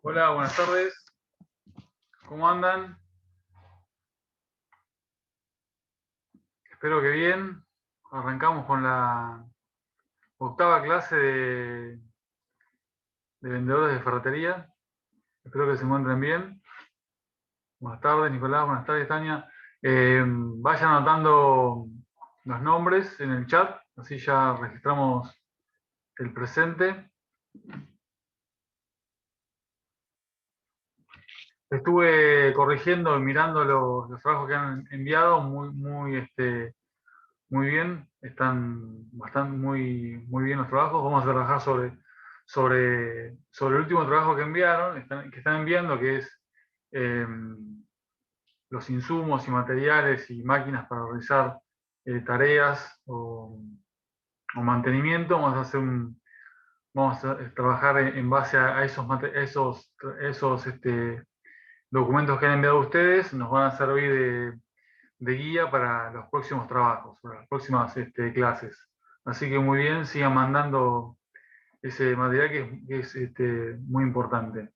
Hola, buenas tardes. ¿Cómo andan? Espero que bien. Arrancamos con la octava clase de vendedores de ferretería. Espero que se encuentren bien. Buenas tardes, Nicolás. Buenas tardes, Tania. Vayan anotando los nombres en el chat, así ya registramos el presente. Estuve corrigiendo y mirando los trabajos que han enviado muy bien, están bastante muy bien los trabajos. Vamos a trabajar sobre el último trabajo que enviaron, que están enviando, que es eh, los insumos y materiales y máquinas para realizar tareas o mantenimiento. Vamos a trabajar en base a esos documentos que han enviado ustedes. Nos van a servir de guía para los próximos trabajos, para las próximas clases. Así que muy bien, sigan mandando ese material que es muy importante.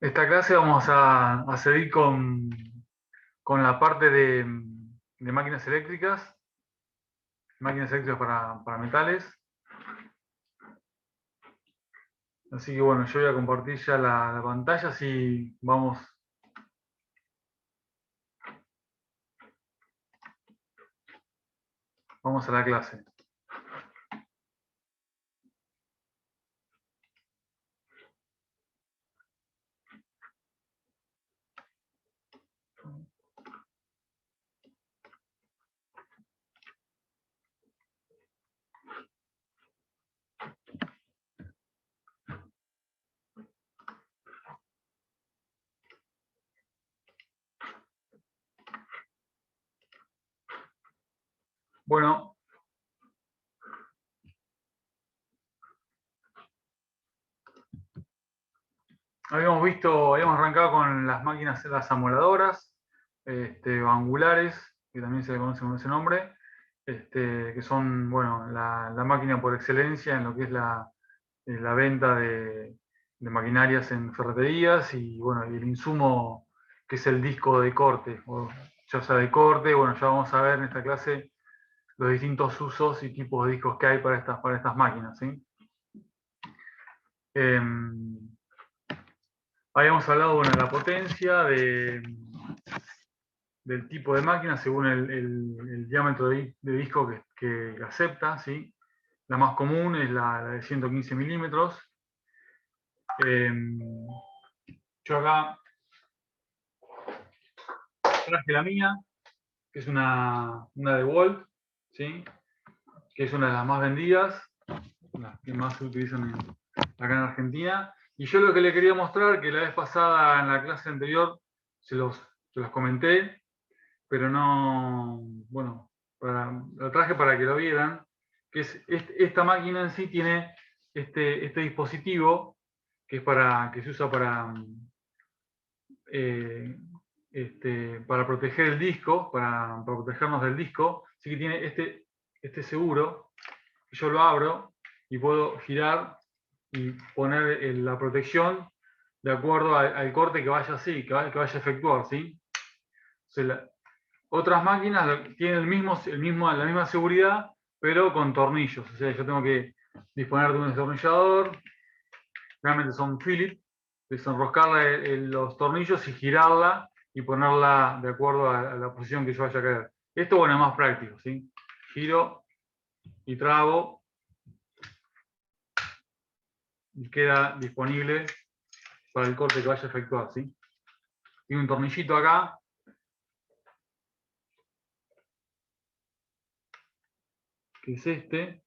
Esta clase vamos a seguir con la parte de máquinas eléctricas para metales. Así que bueno, yo voy a compartir ya la pantalla, así vamos a la clase. Bueno, habíamos arrancado con las máquinas, las amoladoras, angulares, que también se le conoce con ese nombre, que son, bueno, la máquina por excelencia en lo que es la venta de maquinarias en ferreterías y, bueno, y el insumo que es el disco de corte, o ya sea de corte. Bueno, ya vamos a ver en esta clase los distintos usos y tipos de discos que hay para estas máquinas, ¿sí? Habíamos hablado, bueno, de la potencia, del tipo de máquina según el diámetro de disco que acepta, ¿sí? La más común es la de 115 milímetros. Yo acá traje la mía, que es una DeWalt, ¿sí? Que es una de las más vendidas, las que más se utilizan acá en Argentina. Y yo lo que le quería mostrar, que la vez pasada en la clase anterior se los comenté, pero no, bueno, lo traje para que lo vieran, que es esta máquina en sí tiene este dispositivo que se usa eh, para proteger el disco, para protegernos del disco. Así que tiene este seguro, que yo lo abro y puedo girar y poner la protección de acuerdo al corte que vaya a efectuar, ¿sí? Otras máquinas tienen la misma seguridad, pero con tornillos. O sea, yo tengo que disponer de un destornillador, realmente son Phillips, desenroscarle los tornillos y girarla y ponerla de acuerdo a la posición que yo vaya a querer. Esto, bueno, es más práctico, ¿sí? Giro y trago y queda disponible para el corte que vaya a efectuar, ¿sí? Tiene un tornillito acá, que es este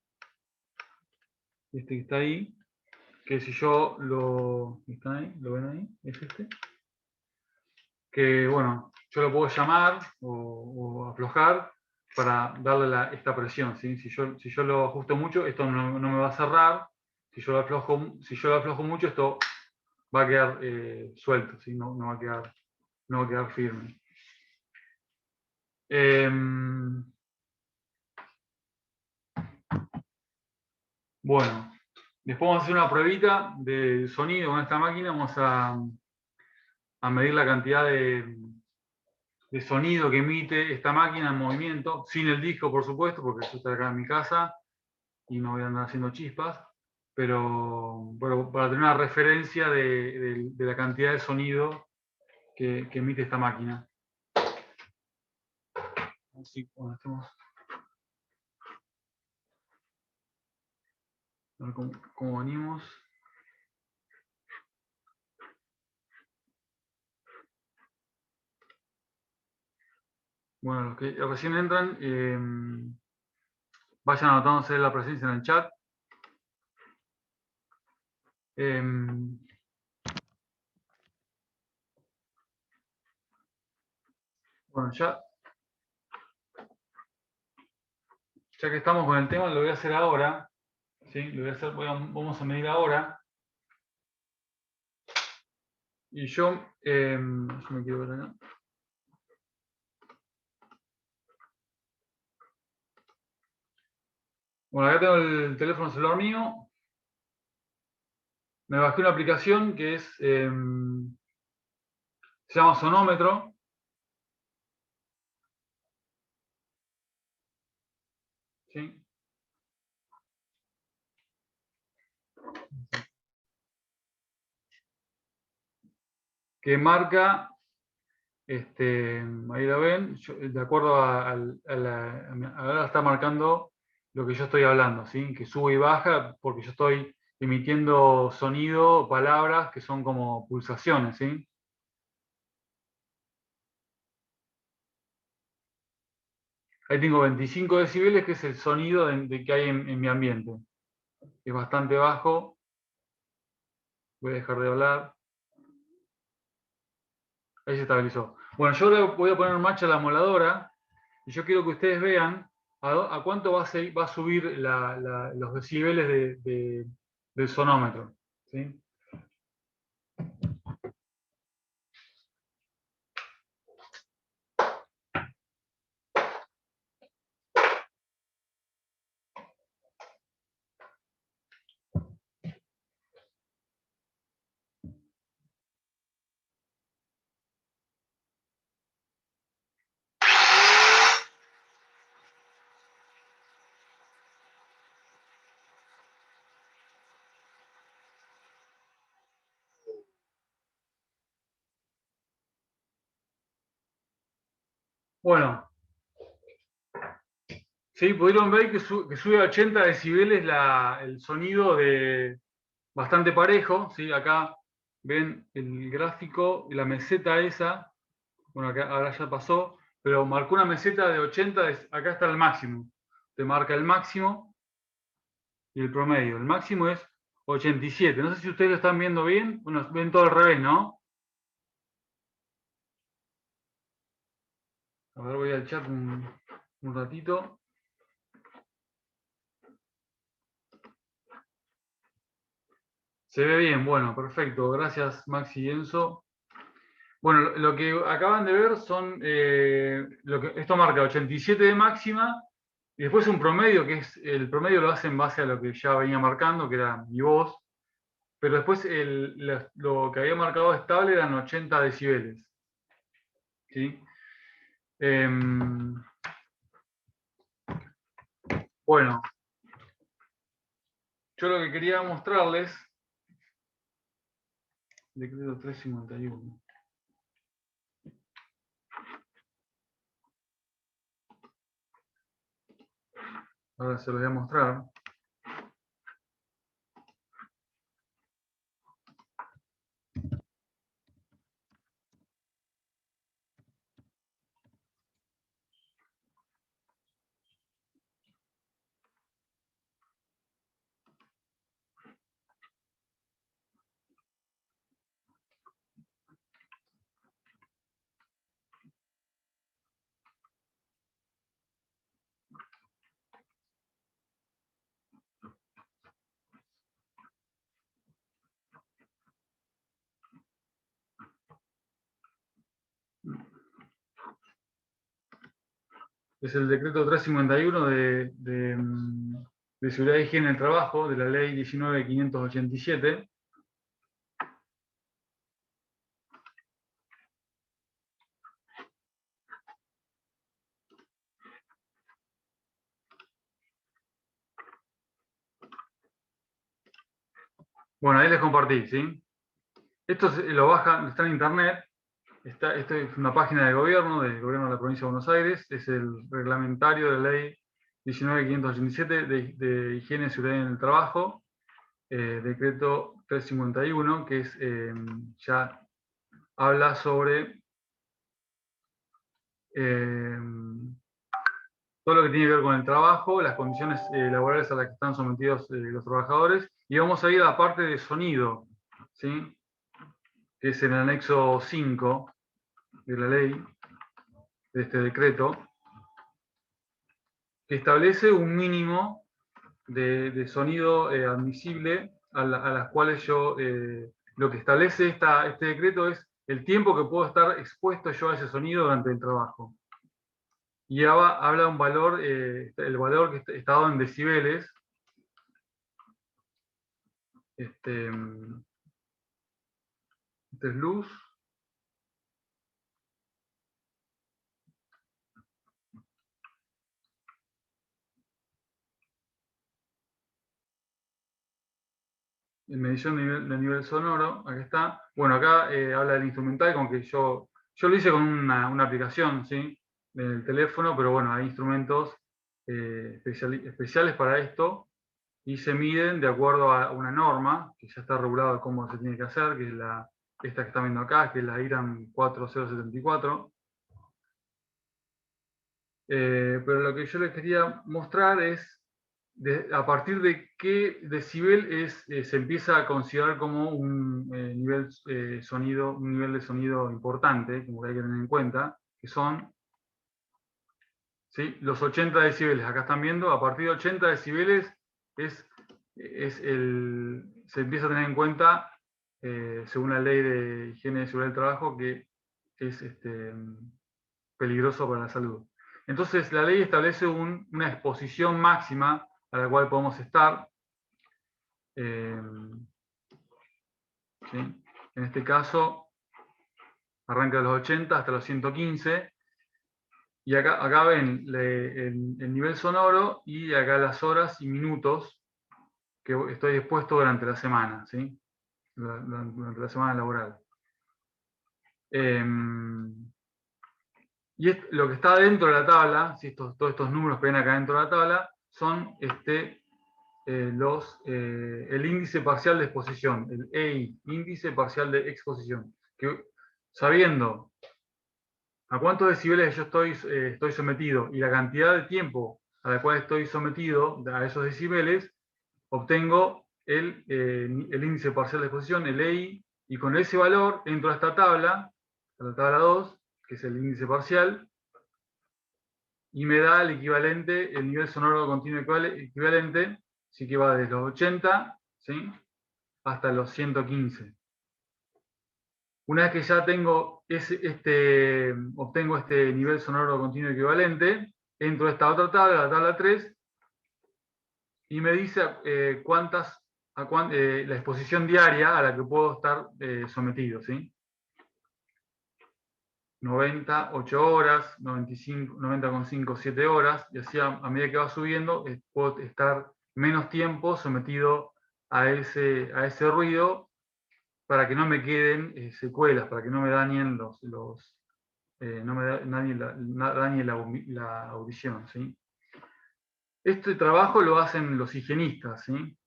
que está ahí, que si yo ¿están ahí? ¿Lo ven ahí? Es este. Que, bueno, yo lo puedo llamar o aflojar para darle esta presión, ¿sí? Si yo lo ajusto mucho, esto no me va a cerrar. Si yo lo aflojo mucho, esto va a quedar suelto, ¿sí? No va a quedar firme. Bueno, Después vamos a hacer una pruebita de sonido con esta máquina. Vamos a medir la cantidad de sonido que emite esta máquina en movimiento, sin el disco, por supuesto, porque yo estoy acá en mi casa y no voy a andar haciendo chispas, pero para tener una referencia de la cantidad de sonido que emite esta máquina. Así, bueno, a ver cómo venimos. Bueno, los que recién entran, vayan anotándose la presencia en el chat. Bueno, ya que estamos con el tema, lo voy a hacer ahora. ¿Sí? Lo voy a hacer, vamos a medir ahora. Y yo me quiero ver acá. Bueno, acá tengo el teléfono celular mío. Me bajé una aplicación que es, se llama Sonómetro. ¿Sí? Que marca, ahí la ven, de acuerdo ahora está marcando lo que yo estoy hablando, ¿sí? Que sube y baja porque yo estoy emitiendo sonido, palabras que son como pulsaciones, ¿sí? Ahí tengo 25 decibeles, que es el sonido que hay en mi ambiente. Es bastante bajo. Voy a dejar de hablar. Ahí se estabilizó. Bueno, yo ahora voy a poner en marcha la moladora y yo quiero que ustedes vean a cuánto va a subir los decibeles del sonómetro. ¿Sí? Bueno, ¿sí? Pudieron ver que sube a 80 decibeles el sonido bastante parejo. ¿Sí? Acá ven el gráfico y la meseta esa. Bueno, acá, ahora ya pasó, pero marcó una meseta de 80, acá está el máximo. Te marca el máximo y el promedio. El máximo es 87. No sé si ustedes lo están viendo bien. Bueno, ven todo al revés, ¿no? A ver, voy al chat un ratito. Se ve bien, bueno, perfecto. Gracias, Maxi y Enzo. Bueno, lo que acaban de ver son, esto marca 87 de máxima, y después un promedio, que es, el promedio lo hace en base a lo que ya venía marcando, que era mi voz, pero después lo que había marcado estable eran 80 decibeles. ¿Sí? Bueno, yo lo que quería mostrarles, decreto 351. Ahora se lo voy a mostrar. Es el decreto 351 de de Seguridad y Higiene en el Trabajo, de la Ley 19.587. Bueno, ahí les compartí, ¿sí? Esto lo bajan, está en internet. Esto es una página del gobierno de la provincia de Buenos Aires. Es el reglamentario de la Ley 19.587 de Higiene y Seguridad en el Trabajo. Decreto 351, que es, ya habla sobre todo lo que tiene que ver con el trabajo, las condiciones laborales a las que están sometidos los trabajadores. Y vamos a ir a la parte de sonido, ¿sí? Que es en el anexo 5 de la ley, de este decreto, que establece un mínimo de sonido admisible a las cuales lo que establece este decreto es el tiempo que puedo estar expuesto yo a ese sonido durante el trabajo. Y habla un valor, el valor que está dado en decibeles. Este es luz. En medición de nivel sonoro, acá está. Bueno, acá habla del instrumental, con que yo lo hice con una aplicación, ¿sí? Del teléfono, pero bueno, hay instrumentos especiales para esto y se miden de acuerdo a una norma que ya está regulada cómo se tiene que hacer, que es esta que están viendo acá, que es la IRAM 4074. Pero lo que yo les quería mostrar es a partir de qué decibel se empieza a considerar como un nivel de sonido importante, como que hay que tener en cuenta, que son, ¿sí?, los 80 decibeles. Acá están viendo, a partir de 80 decibeles se empieza a tener en cuenta, según la ley de higiene y seguridad del trabajo, que es peligroso para la salud. Entonces, la ley establece una exposición máxima a la cual podemos estar. ¿Sí? En este caso, arranca de los 80 hasta los 115. Y acá ven el nivel sonoro y acá las horas y minutos que estoy expuesto durante la semana, ¿sí? Durante la semana laboral. Y lo que está dentro de la tabla, ¿sí? Todos estos números que ven acá dentro de la tabla, son el índice parcial de exposición, el EI, índice parcial de exposición. Que, sabiendo a cuántos decibeles yo estoy sometido y la cantidad de tiempo a la cual estoy sometido a esos decibeles, obtengo el índice parcial de exposición, el EI, y con ese valor entro a esta tabla, a la tabla 2, que es el índice parcial, y me da el equivalente, el nivel sonoro continuo equivalente, así que va desde los 80, ¿sí?, hasta los 115. Una vez que ya tengo obtengo este nivel sonoro continuo equivalente, entro a esta otra tabla, la tabla 3, y me dice la exposición diaria a la que puedo estar sometido, ¿sí? 90, 8 horas, 95, 90,5, 7 horas, y así a medida que va subiendo, puedo estar menos tiempo sometido a ese ruido, para que no me queden secuelas, para que no me dañen no me dañe la audición, ¿sí? Este trabajo lo hacen los higienistas, ¿sí?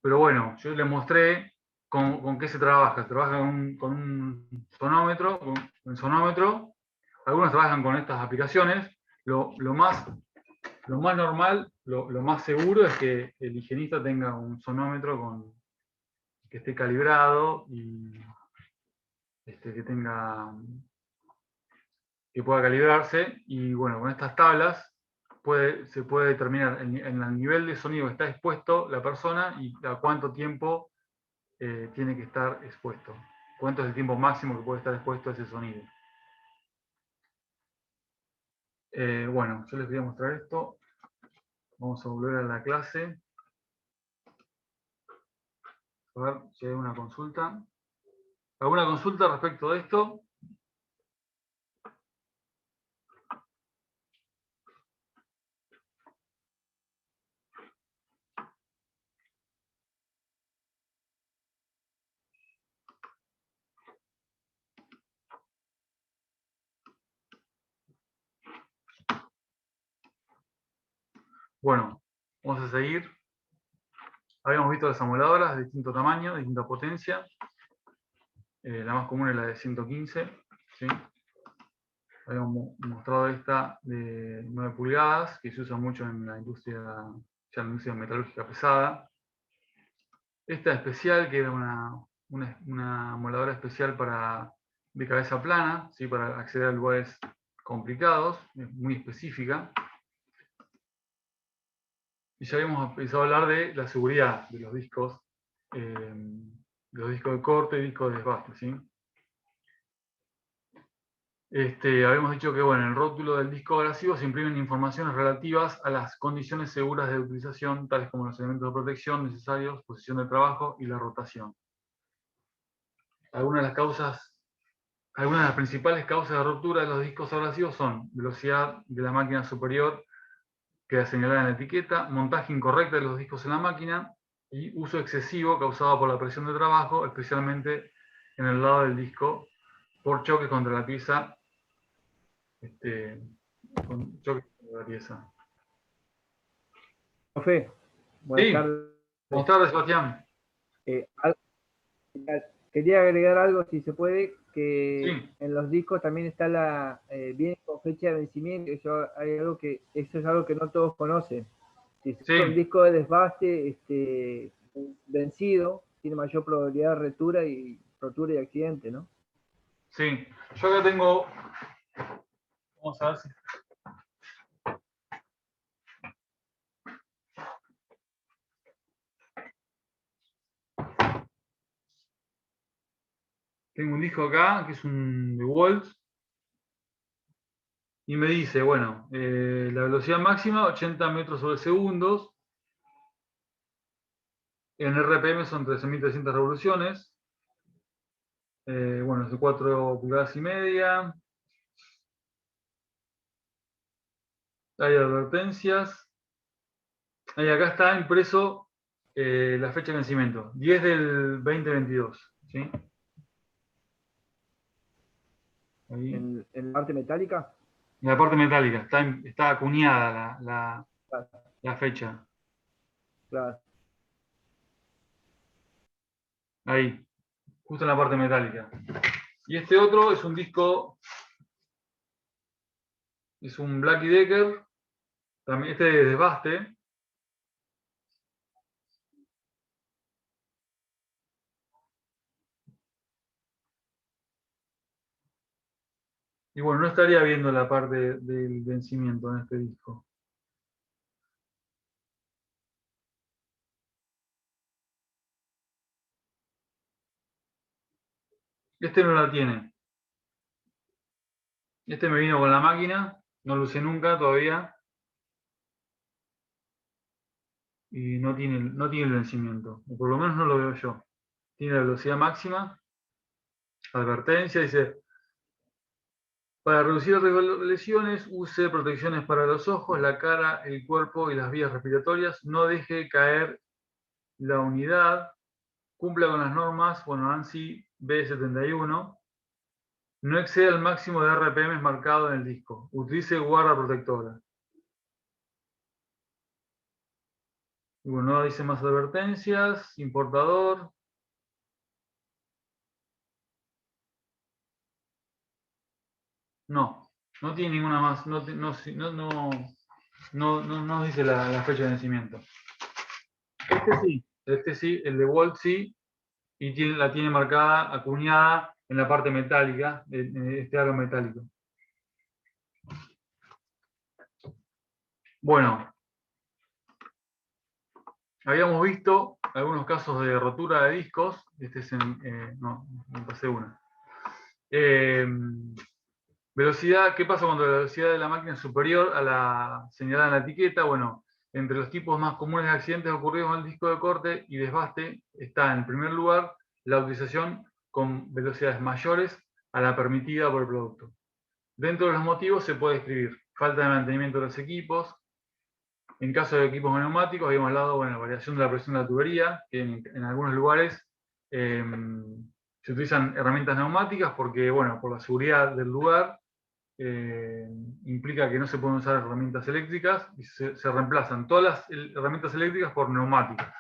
Pero bueno, yo les mostré con qué se trabaja. Se trabaja con un sonómetro, Algunos trabajan con estas aplicaciones. Lo más normal, lo más seguro es que el higienista tenga un sonómetro que esté calibrado y que pueda calibrarse. Y bueno, con estas tablas se puede determinar en el nivel de sonido que está expuesto la persona y a cuánto tiempo tiene que estar expuesto. ¿Cuánto es el tiempo máximo que puede estar expuesto a ese sonido? Bueno, yo les voy a mostrar esto. Vamos a volver a la clase. A ver si hay una consulta. ¿Alguna consulta respecto de esto? Bueno, vamos a seguir. Habíamos visto las amoladoras de distinto tamaño, de distinta potencia. La más común es la de 115. ¿Sí? Habíamos mostrado esta de 9 pulgadas, que se usa mucho en la industria, ya en la industria metalúrgica pesada. Esta especial, que era una amoladora especial de cabeza plana, ¿sí? Para acceder a lugares complicados, es muy específica. Y ya habíamos empezado a hablar de la seguridad de los discos de corte y discos de desbaste, ¿sí? Habíamos dicho que bueno, en el rótulo del disco abrasivo se imprimen informaciones relativas a las condiciones seguras de utilización, tales como los elementos de protección necesarios, posición de trabajo y la rotación. Algunas de las principales causas de ruptura de los discos abrasivos son velocidad de la máquina superior, queda señalada en la etiqueta, montaje incorrecto de los discos en la máquina y uso excesivo causado por la presión de trabajo, especialmente en el lado del disco, por choque contra la pieza. Con choque contra la pieza. Profe, buenas Sí, tardes. buenas tardes, Sebastián. Eh, al- Quería agregar algo, si se puede, que Sí, en los discos también está viene con fecha de vencimiento. Eso es algo que no todos conocen. Si se usa un sí, disco de desbaste vencido, tiene mayor probabilidad de rotura y accidente, ¿no? sí. Yo acá tengo, vamos a ver si tengo un disco acá, que es un DeWalt, y me dice, bueno, la velocidad máxima, 80 metros sobre segundos, en RPM son 13.300 revoluciones, bueno, es de 4 pulgadas y media, hay advertencias, ahí acá está impreso la fecha de vencimiento, 10 del 2022, ¿sí? Ahí. En la parte metálica. En la parte metálica, está acuñada Claro, la fecha. claro. Ahí, justo en la parte metálica. Y este otro es un disco, es un Black Decker, también este de desbaste. Y bueno, no estaría viendo la parte del vencimiento en este disco. Este no la tiene. Este me vino con la máquina, no lo usé nunca todavía. Y no tiene el vencimiento. O por lo menos no lo veo yo. Tiene la velocidad máxima, advertencia, dice: para reducir el riesgo de lesiones, use protecciones para los ojos, la cara, el cuerpo y las vías respiratorias. No deje caer la unidad. Cumpla con las normas, bueno, ANSI B71. No exceda el máximo de RPM marcado en el disco. Utilice guarda protectora. Y bueno, no dice más advertencias. Importador. No, no tiene ninguna más. No dice la fecha de vencimiento. Este sí, el de Walt sí, y la tiene marcada, acuñada en la parte metálica, en este aro metálico. Bueno, habíamos visto algunos casos de rotura de discos. Este es no, me pasé una. Velocidad, ¿qué pasa cuando la velocidad de la máquina es superior a la señalada en la etiqueta? Bueno, entre los tipos más comunes de accidentes ocurridos en el disco de corte y desbaste está en primer lugar la utilización con velocidades mayores a la permitida por el producto. Dentro de los motivos se puede describir falta de mantenimiento de los equipos. En caso de equipos neumáticos, habíamos hablado de la variación de la presión de la tubería, que en algunos lugares se utilizan herramientas neumáticas porque, bueno, por la seguridad del lugar, implica que no se pueden usar herramientas eléctricas y se reemplazan todas las herramientas eléctricas por neumáticas.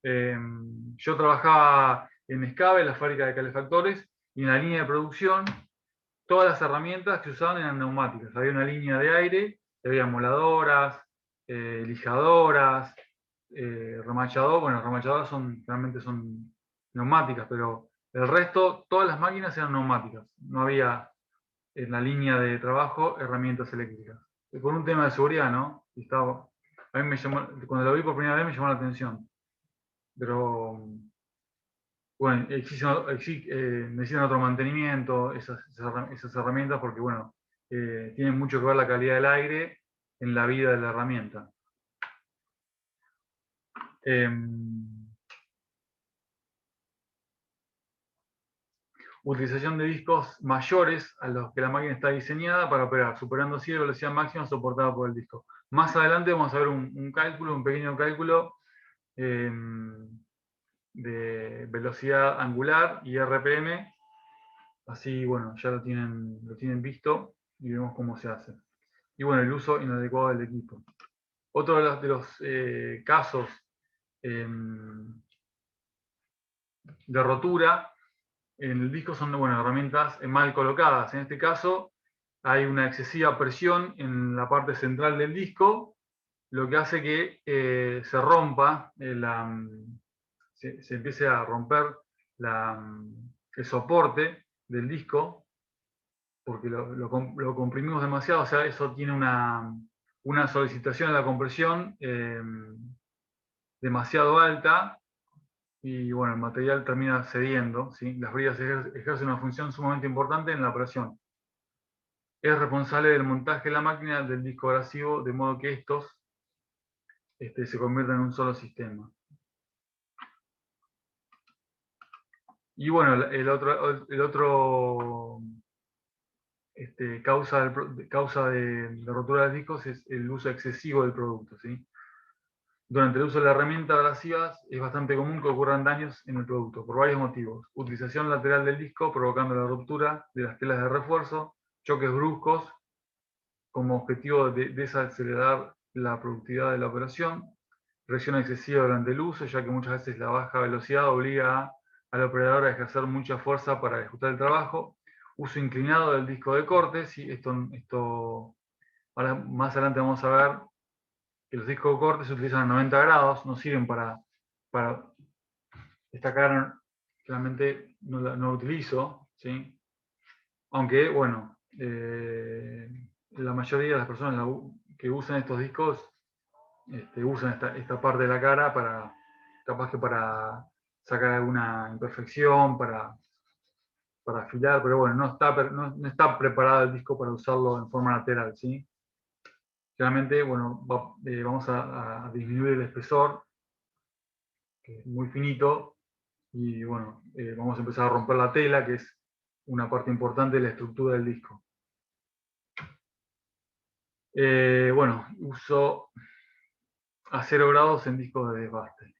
Yo trabajaba en Escabe, la fábrica de calefactores, y en la línea de producción todas las herramientas que usaban eran neumáticas. Había una línea de aire, había moladoras, lijadoras, remachadoras. Bueno, remachadoras realmente son neumáticas, pero el resto, todas las máquinas eran neumáticas. No había en la línea de trabajo herramientas eléctricas. Por un tema de seguridad, ¿no? A mí cuando lo vi por primera vez me llamó la atención. Pero bueno, necesitan otro mantenimiento esas herramientas porque, bueno, tienen mucho que ver la calidad del aire en la vida de la herramienta. Utilización de discos mayores a los que la máquina está diseñada para operar, superando así la velocidad máxima soportada por el disco. Más adelante vamos a ver un pequeño cálculo de velocidad angular y RPM. Así, bueno, ya lo tienen visto y vemos cómo se hace. Y bueno, el uso inadecuado del equipo. Otro de los casos de rotura en el disco son, bueno, herramientas mal colocadas. En este caso hay una excesiva presión en la parte central del disco, lo que hace que se rompa, se empiece a romper el soporte del disco, porque lo comprimimos demasiado. O sea, eso tiene una solicitación a la compresión demasiado alta, y bueno, el material termina cediendo, ¿sí? Las bridas ejercen una función sumamente importante en la operación. Es responsable del montaje de la máquina del disco abrasivo, de modo que estos se convierten en un solo sistema. Y bueno, el otro causa de rotura de discos es el uso excesivo del producto, ¿sí? Durante el uso de la herramienta abrasiva es bastante común que ocurran daños en el producto, por varios motivos. Utilización lateral del disco provocando la ruptura de las telas de refuerzo, choques bruscos como objetivo de desacelerar la productividad de la operación, presión excesiva durante el uso, ya que muchas veces la baja velocidad obliga al operador a ejercer mucha fuerza para ejecutar el trabajo, uso inclinado del disco de corte, ¿sí? Esto ahora más adelante vamos a ver que los discos de corte se utilizan a 90 grados, no sirven para esta cara, realmente no la utilizo, ¿sí? Aunque, bueno, la mayoría de las personas que usan estos discos usan esta parte de la cara capaz que para sacar alguna imperfección, para afilar, pero bueno, no está preparado el disco para usarlo en forma lateral, ¿sí? Realmente, bueno, vamos a disminuir el espesor, que es muy finito, y bueno, vamos a empezar a romper la tela, que es una parte importante de la estructura del disco. Bueno, uso a 0 grados en discos de desbaste.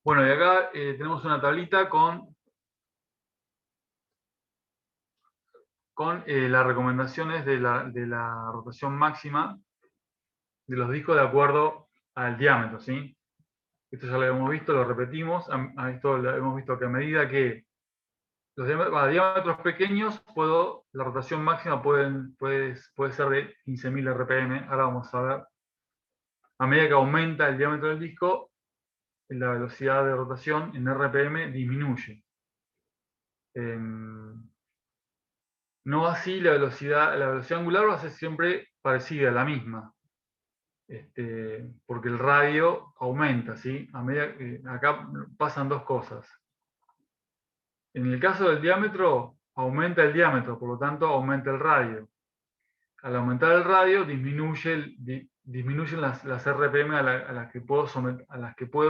Bueno, y acá tenemos una tablita con las recomendaciones de la rotación máxima de los discos de acuerdo al diámetro, ¿sí? Esto ya lo hemos visto, lo repetimos. A esto lo hemos visto que a medida que los diámetros pequeños, la rotación máxima puede ser de 15.000 RPM. Ahora vamos a ver. A medida que aumenta el diámetro del disco, la velocidad de rotación en RPM disminuye. No así la velocidad angular va a ser siempre parecida, la misma. Porque el radio aumenta, ¿sí? Acá pasan dos cosas. En el caso del diámetro, aumenta el diámetro, por lo tanto aumenta el radio. al aumentar el radio, disminuyen las RPM a las que puedo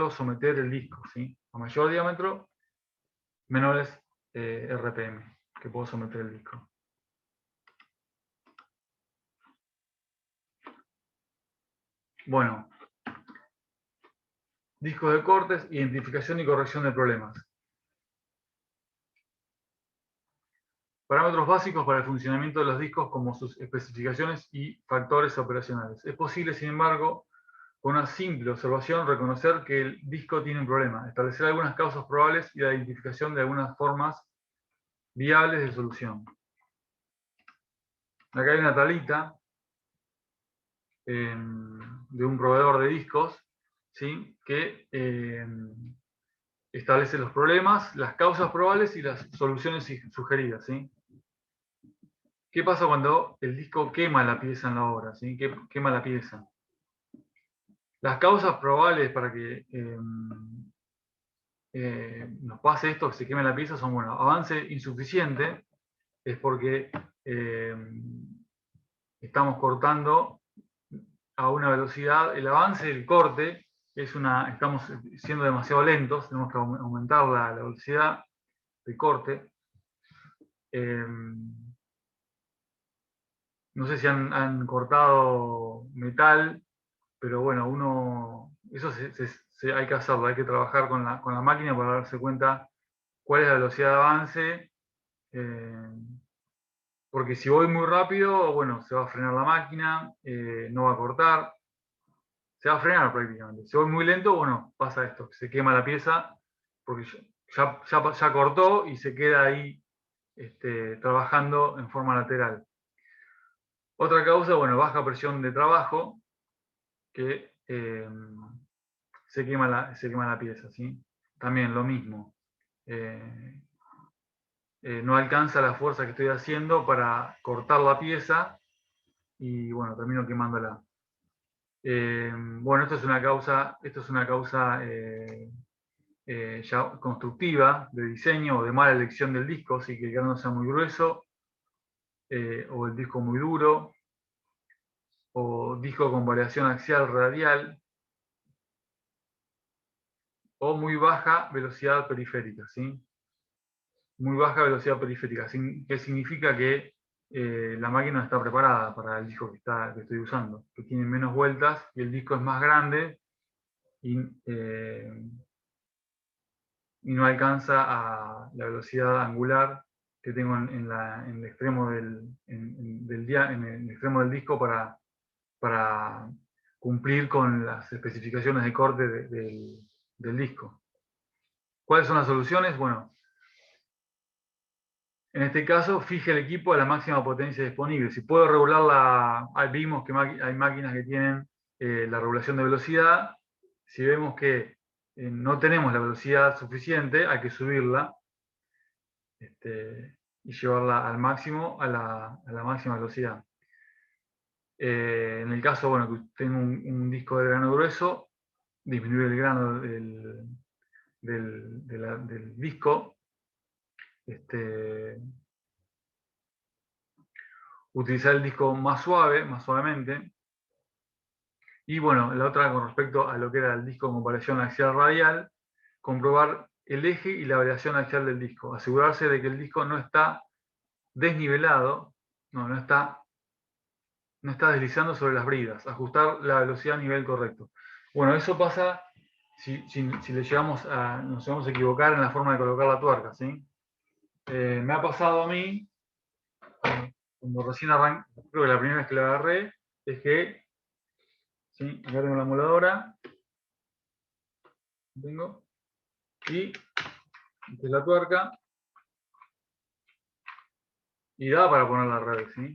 someter el disco, ¿sí? A mayor diámetro, menores RPM que puedo someter el disco. Bueno, discos de cortes, identificación y corrección de problemas. Parámetros básicos para el funcionamiento de los discos como sus especificaciones y factores operacionales. Es posible, sin embargo, con una simple observación, reconocer que el disco tiene un problema, establecer algunas causas probables y la identificación de algunas formas viables de solución. Acá hay una tablita de un proveedor de discos, ¿sí? Que establece los problemas, las causas probables y las soluciones sugeridas, ¿sí? ¿Qué pasa cuando el disco quema la pieza en la obra? ¿Sí? Quema la pieza. Las causas probables para que nos pase esto, que se queme la pieza, son, bueno, avance insuficiente, es porque estamos cortando a una velocidad, el avance del corte, estamos siendo demasiado lentos, tenemos que aumentar la velocidad de corte. No sé si han cortado metal, pero bueno, eso hay que hacerlo, hay que trabajar con la máquina para darse cuenta cuál es la velocidad de avance, porque si voy muy rápido, bueno, se va a frenar la máquina, no va a cortar, se va a frenar prácticamente. Si voy muy lento, bueno, pasa esto, se quema la pieza, porque ya cortó y se queda ahí trabajando en forma lateral. Otra causa, bueno, baja presión de trabajo, que se quema la pieza, ¿sí? También lo mismo. No alcanza la fuerza que estoy haciendo para cortar la pieza y bueno, termino quemándola. Bueno, esto es una causa ya constructiva de diseño o de mala elección del disco, así que el grano sea muy grueso o el disco muy duro o disco con variación axial radial o muy baja velocidad periférica, ¿sí? Muy baja velocidad periférica, que significa que la máquina está preparada para el disco que estoy usando, que tiene menos vueltas y el disco es más grande y no alcanza a la velocidad angular que tengo en el extremo en el extremo del disco para cumplir con las especificaciones de corte del disco. ¿Cuáles son las soluciones? Bueno, en este caso, fije el equipo a la máxima potencia disponible. Si puedo regular vimos que hay máquinas que tienen la regulación de velocidad. Si vemos que no tenemos la velocidad suficiente, hay que subirla y llevarla al máximo, a la máxima velocidad. En el caso, bueno, que tengo un disco de grano grueso, disminuir el grano del disco. Utilizar el disco más suavemente. Y bueno, la otra con respecto a lo que era el disco con variación axial radial, comprobar el eje y la variación axial del disco. Asegurarse de que el disco no está desnivelado, no está deslizando sobre las bridas. Ajustar la velocidad a nivel correcto. Bueno, eso pasa si nos llegamos a equivocar en la forma de colocar la tuerca, ¿sí? Me ha pasado a mí, cuando recién arranqué, creo que la primera vez que la agarré, es que, ¿sí? Acá tengo la emuladora, y esta es la tuerca, y da para ponerla al revés, ¿sí?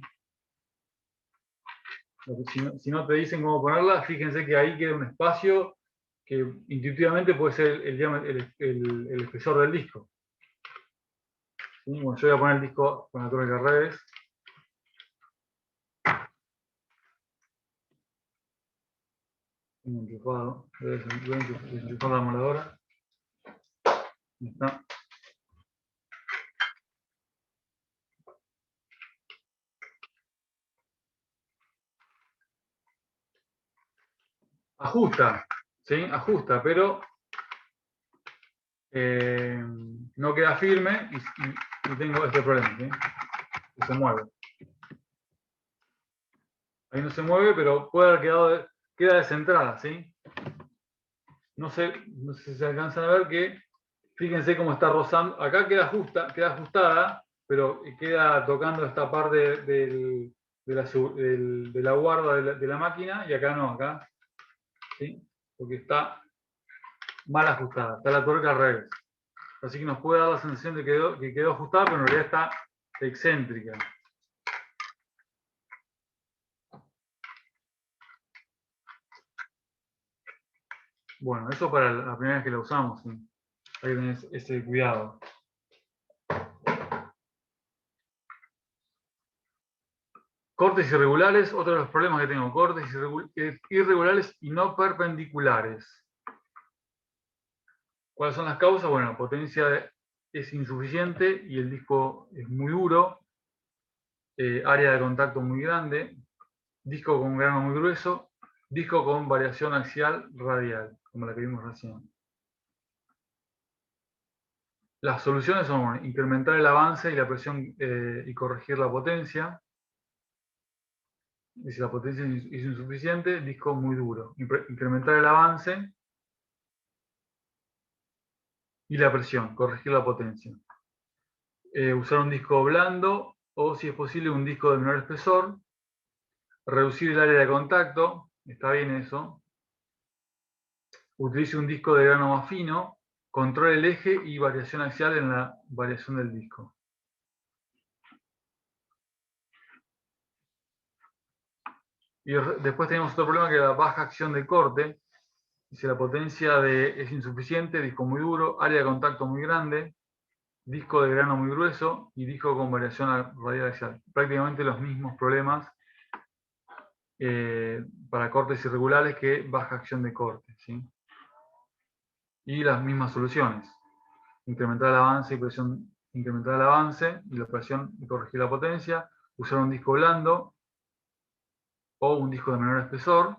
Si no te dicen cómo ponerla, fíjense que ahí queda un espacio que intuitivamente puede ser el espesor del disco. ¿Sí? Bueno, yo voy a poner el disco con la tuerca al revés. Tengo enchufado, voy a enchufar la emuladora. Ahí está. ajusta, ¿sí? Ajusta, pero no queda firme y tengo este problema, ¿sí? Que se mueve. Ahí no se mueve, pero puede haber quedado, queda descentrada, ¿sí? No sé si se alcanzan a ver que, fíjense cómo está rozando, acá queda ajustada, pero queda tocando esta parte de la guarda de la máquina, y acá no, acá, ¿sí? Porque está mal ajustada, está la tuerca al revés. Así que nos puede dar la sensación de que quedó ajustada, pero en realidad está excéntrica. Bueno, eso para la primera vez que la usamos, ¿sí? Ahí tenés ese cuidado. Cortes irregulares, otro de los problemas que tengo, cortes irregulares y no perpendiculares. ¿Cuáles son las causas? Bueno, la potencia es insuficiente y el disco es muy duro, área de contacto muy grande, disco con grano muy grueso, disco con variación axial radial, como la que vimos recién. Las soluciones son, bueno, incrementar el avance y la presión y corregir la potencia. Y si la potencia es insuficiente, disco muy duro. Incrementar el avance y la presión, corregir la potencia. Usar un disco blando o, si es posible, un disco de menor espesor. Reducir el área de contacto, está bien eso. Utilice un disco de grano más fino. Controle el eje y variación axial en la variación del disco. Y después tenemos otro problema, que es la baja acción de corte. Si la potencia es insuficiente, disco muy duro, área de contacto muy grande, disco de grano muy grueso y disco con variación radial axial. Prácticamente los mismos problemas para cortes irregulares que baja acción de corte, ¿sí? Y las mismas soluciones. Incrementar el avance incrementar el avance y la presión y corregir la potencia. Usar un disco blando o un disco de menor espesor.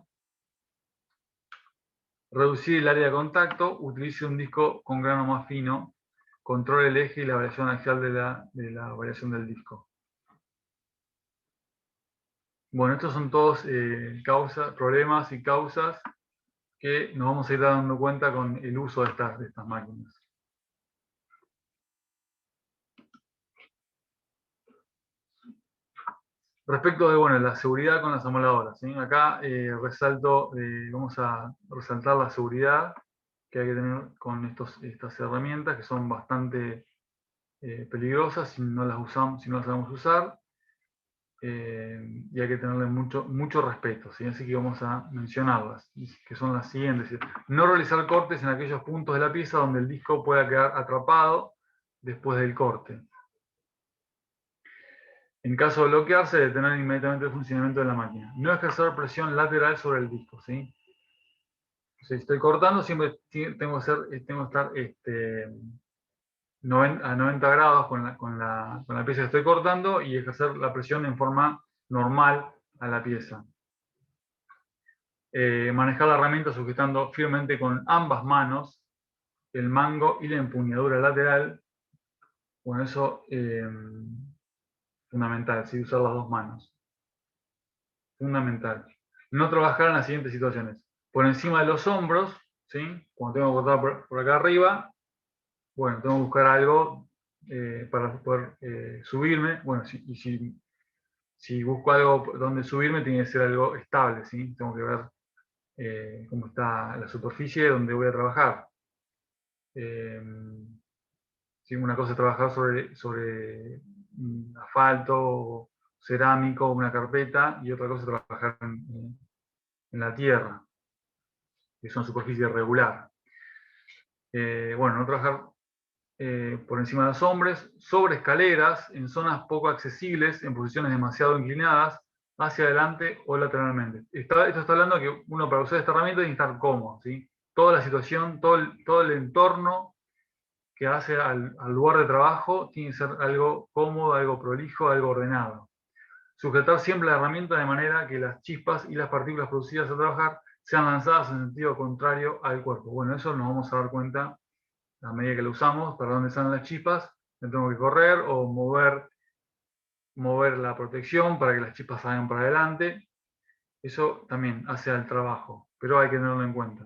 Reducir el área de contacto. Utilice un disco con grano más fino. Controle el eje y la variación axial de la variación del disco. Bueno, estos son todos problemas y causas que nos vamos a ir dando cuenta con el uso de estas máquinas. Respecto de, bueno, la seguridad con las amoladoras, ¿sí? Acá vamos a resaltar la seguridad que hay que tener con estas herramientas, que son bastante peligrosas si no las sabemos usar, y hay que tenerle mucho respeto, ¿sí? Así que vamos a mencionarlas, que son las siguientes. No realizar cortes en aquellos puntos de la pieza donde el disco pueda quedar atrapado después del corte. En caso de bloquearse, detener inmediatamente el funcionamiento de la máquina. No ejercer presión lateral sobre el disco, ¿sí? Si estoy cortando, siempre tengo que estar a 90 grados con la pieza que estoy cortando y ejercer la presión en forma normal a la pieza. Manejar la herramienta sujetando firmemente con ambas manos el mango y la empuñadura lateral. Bueno, eso fundamental, ¿sí? Usar las dos manos. Fundamental. No trabajar en las siguientes situaciones. Por encima de los hombros, ¿sí? Cuando tengo que cortar por acá arriba, bueno, tengo que buscar algo para poder subirme. Bueno, si busco algo donde subirme, tiene que ser algo estable, ¿sí? Tengo que ver cómo está la superficie donde voy a trabajar. ¿Sí? Una cosa es trabajar sobre un asfalto, cerámico, una carpeta, y otra cosa es trabajar en la tierra, que es una superficie regular. Bueno, no trabajar por encima de los hombres, sobre escaleras, en zonas poco accesibles, en posiciones demasiado inclinadas, hacia adelante o lateralmente. Esto está hablando de que uno, para usar esta herramienta, tiene que estar cómodo, ¿sí? Toda la situación, todo el entorno que hace al lugar de trabajo tiene que ser algo cómodo, algo prolijo, algo ordenado. Sujetar siempre la herramienta de manera que las chispas y las partículas producidas al trabajar sean lanzadas en sentido contrario al cuerpo. Bueno, eso nos vamos a dar cuenta a medida que lo usamos, para dónde salen las chispas, me tengo que correr o mover la protección para que las chispas salgan para adelante. Eso también hace al trabajo, pero hay que tenerlo en cuenta.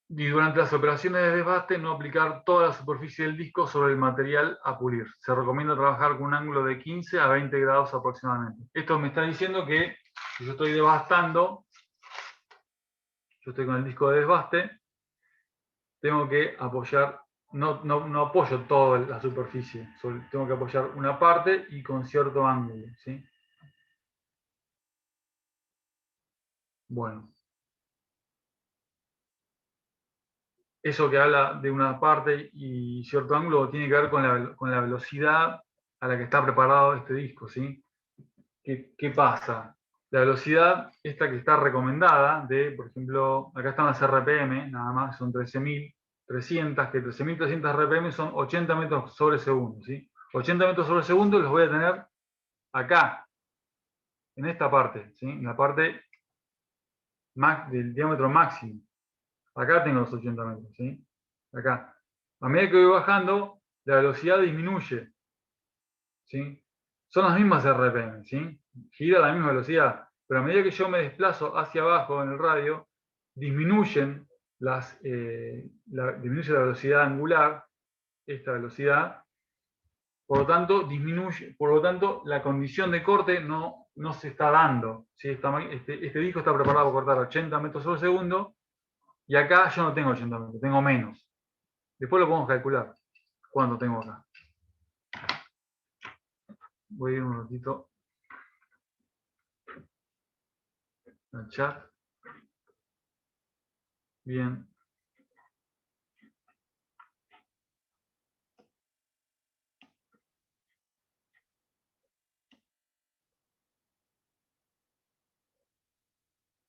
Y durante las operaciones de desbaste, no aplicar toda la superficie del disco sobre el material a pulir. Se recomienda trabajar con un ángulo de 15 a 20 grados aproximadamente. Esto me está diciendo que si yo estoy desbastando, yo estoy con el disco de desbaste, tengo que apoyar, no apoyo toda la superficie, tengo que apoyar una parte y con cierto ángulo, ¿sí? Bueno. Eso que habla de una parte y cierto ángulo tiene que ver con la velocidad a la que está preparado este disco, ¿sí? ¿Qué pasa? La velocidad, esta que está recomendada, por ejemplo, acá están las RPM, nada más, son 13.300, que 13.300 RPM son 80 metros sobre segundo, ¿sí? 80 metros sobre segundo los voy a tener acá, en esta parte, ¿sí? En la parte del diámetro máximo. Acá tengo los 80 metros, ¿sí? Acá. A medida que voy bajando, la velocidad disminuye, ¿sí? Son las mismas RPM, ¿sí? Gira a la misma velocidad, pero a medida que yo me desplazo hacia abajo en el radio, disminuye la velocidad angular, esta velocidad, por lo tanto, la condición de corte no se está dando, ¿sí? Este disco está preparado para cortar 80 metros sobre segundo, y acá yo no tengo 80 metros, tengo menos. Después lo podemos calcular. ¿Cuánto tengo acá? Voy a ir un ratito al chat. Bien.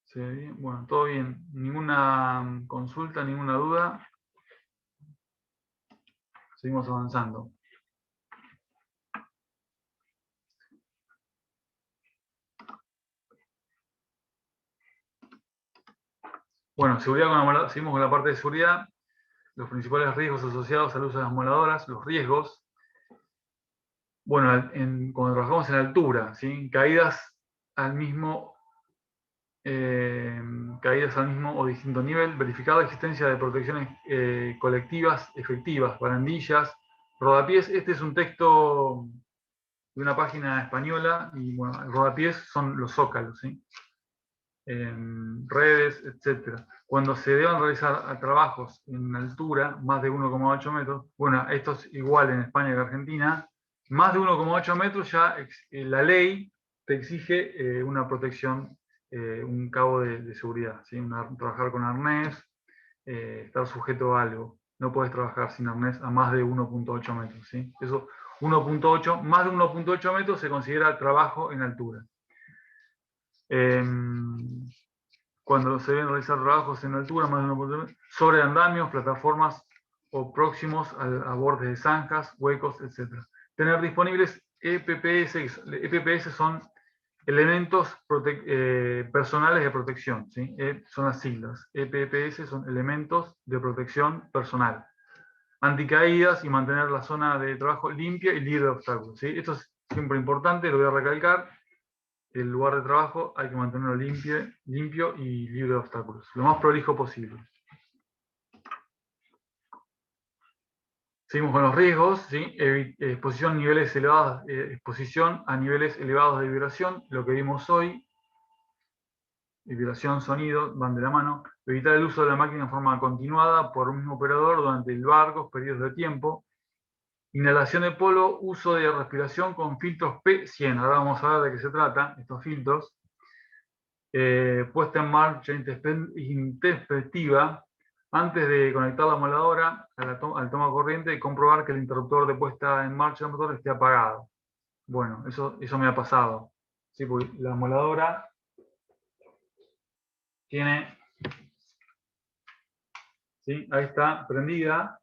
¿Se ve bien? Bueno, todo bien. Ninguna consulta, ninguna duda. Seguimos avanzando. Bueno, seguimos con la parte de seguridad. Los principales riesgos asociados al uso de las moladoras, los riesgos. Bueno, cuando trabajamos en altura, ¿sí? Caídas al mismo o distinto nivel, verificar la existencia de protecciones colectivas efectivas, barandillas, rodapiés. Este es un texto de una página española y bueno, el rodapiés son los zócalos, ¿sí? Redes, etc. Cuando se deban realizar trabajos en altura, más de 1,8 metros, bueno, esto es igual en España que Argentina, más de 1,8 metros ya la ley te exige una protección, un cabo de seguridad, ¿sí? Trabajar con arnés, estar sujeto a algo. No puedes trabajar sin arnés a más de 1,8 metros, ¿sí? Eso, 1,8, más de 1,8 metros se considera trabajo en altura. Cuando se deben realizar trabajos en altura, más de 1,8 metros, sobre andamios, plataformas o próximos a bordes de zanjas, huecos, etc. Tener disponibles EPPS. EPPS son elementos personales de protección, ¿sí? Son las siglas. EPPS son elementos de protección personal. Anticaídas y mantener la zona de trabajo limpia y libre de obstáculos, ¿sí? Esto es siempre importante, lo voy a recalcar. El lugar de trabajo hay que mantenerlo limpio y libre de obstáculos, lo más prolijo posible. Seguimos con los riesgos, ¿sí? Exposición a niveles elevados de vibración, lo que vimos hoy, vibración, sonido, van de la mano. Evitar el uso de la máquina en forma continuada por un mismo operador durante largos periodos de tiempo. Inhalación de polvo, uso de respiración con filtros P100. Ahora vamos a ver de qué se trata, estos filtros. Puesta en marcha intempestiva. Antes de conectar la moladora al toma corriente y comprobar que el interruptor de puesta en marcha del motor esté apagado. Bueno, eso me ha pasado. Sí, porque la moladora tiene, ¿sí? Ahí está, prendida.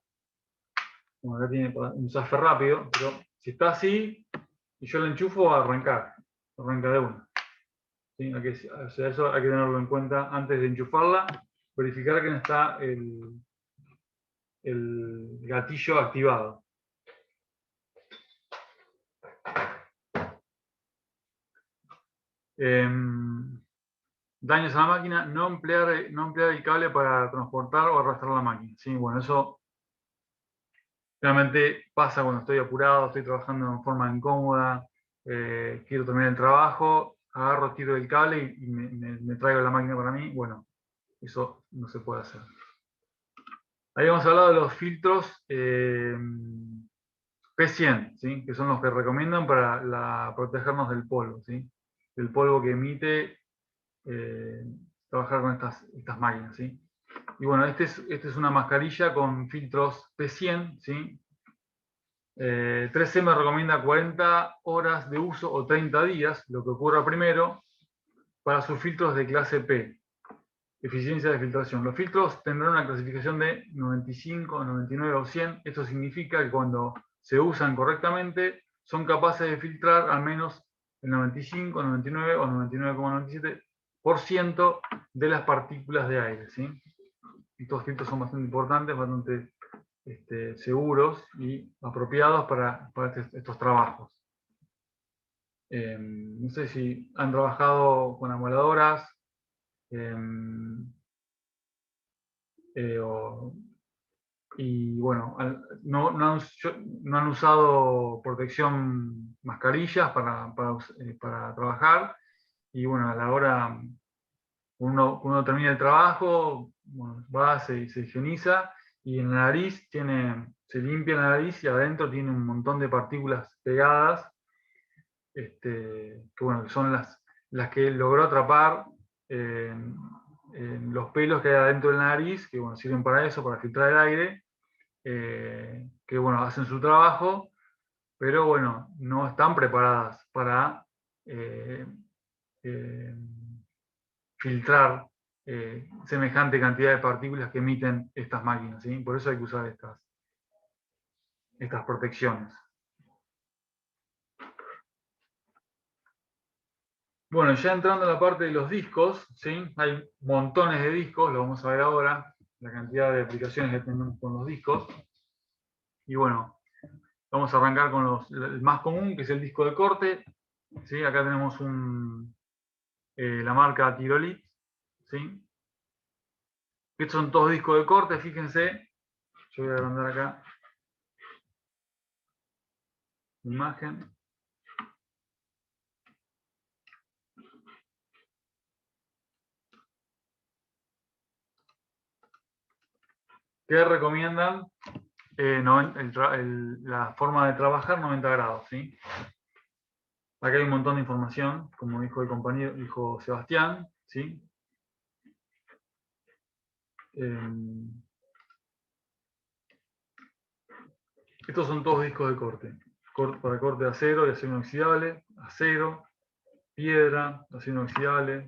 Bueno, acá tiene un zafe rápido, pero si está así y yo lo enchufo, va a arrancar. Arranca de una. ¿sí? O sea, eso hay que tenerlo en cuenta antes de enchufarla, verificar que no está el gatillo activado. Daños a la máquina, no emplear el cable para transportar o arrastrar la máquina. ¿Sí? Bueno, eso realmente pasa cuando estoy apurado, estoy trabajando de forma incómoda, quiero terminar el trabajo, agarro, tiro el cable y me traigo la máquina para mí. Bueno, eso no se puede hacer. Habíamos hablado de los filtros P100, ¿sí? Que son los que recomiendan para protegernos del polvo, ¿sí? Del polvo que emite trabajar con estas máquinas, ¿sí? Y bueno, este es una mascarilla con filtros P100, ¿sí? 3M recomienda 40 horas de uso o 30 días, lo que ocurra primero, para sus filtros de clase P, eficiencia de filtración. Los filtros tendrán una clasificación de 95, 99 o 100. Esto significa que cuando se usan correctamente, son capaces de filtrar al menos el 95, 99 o 99,97% de las partículas de aire, ¿sí? Estos filtros son bastante importantes, bastante seguros y apropiados para estos trabajos. No sé si han trabajado con amoladoras y bueno, no han usado protección, mascarillas para trabajar, y bueno, a la hora uno termina el trabajo, bueno, va, se higieniza, y en la nariz se limpia la nariz y adentro tiene un montón de partículas pegadas, que bueno, son las que logró atrapar en los pelos que hay adentro de la nariz, que bueno, sirven para eso, para filtrar el aire, que bueno, hacen su trabajo, pero bueno, no están preparadas para filtrar semejante cantidad de partículas que emiten estas máquinas, ¿sí? Por eso hay que usar estas protecciones. Bueno, ya entrando a la parte de los discos, ¿sí? Hay montones de discos, lo vamos a ver ahora, la cantidad de aplicaciones que tenemos con los discos. Y bueno, vamos a arrancar con el más común, que es el disco de corte. ¿Sí? Acá tenemos la marca Tyrolit, ¿sí? Estos son todos discos de corte, fíjense. Yo voy a agrandar acá la imagen. ¿Qué recomiendan? La forma de trabajar 90 grados, ¿sí? Acá hay un montón de información, como dijo el compañero, dijo Sebastián, ¿sí? Estos son todos discos de corte. Para corte de acero y acero inoxidable, acero, piedra, acero inoxidable.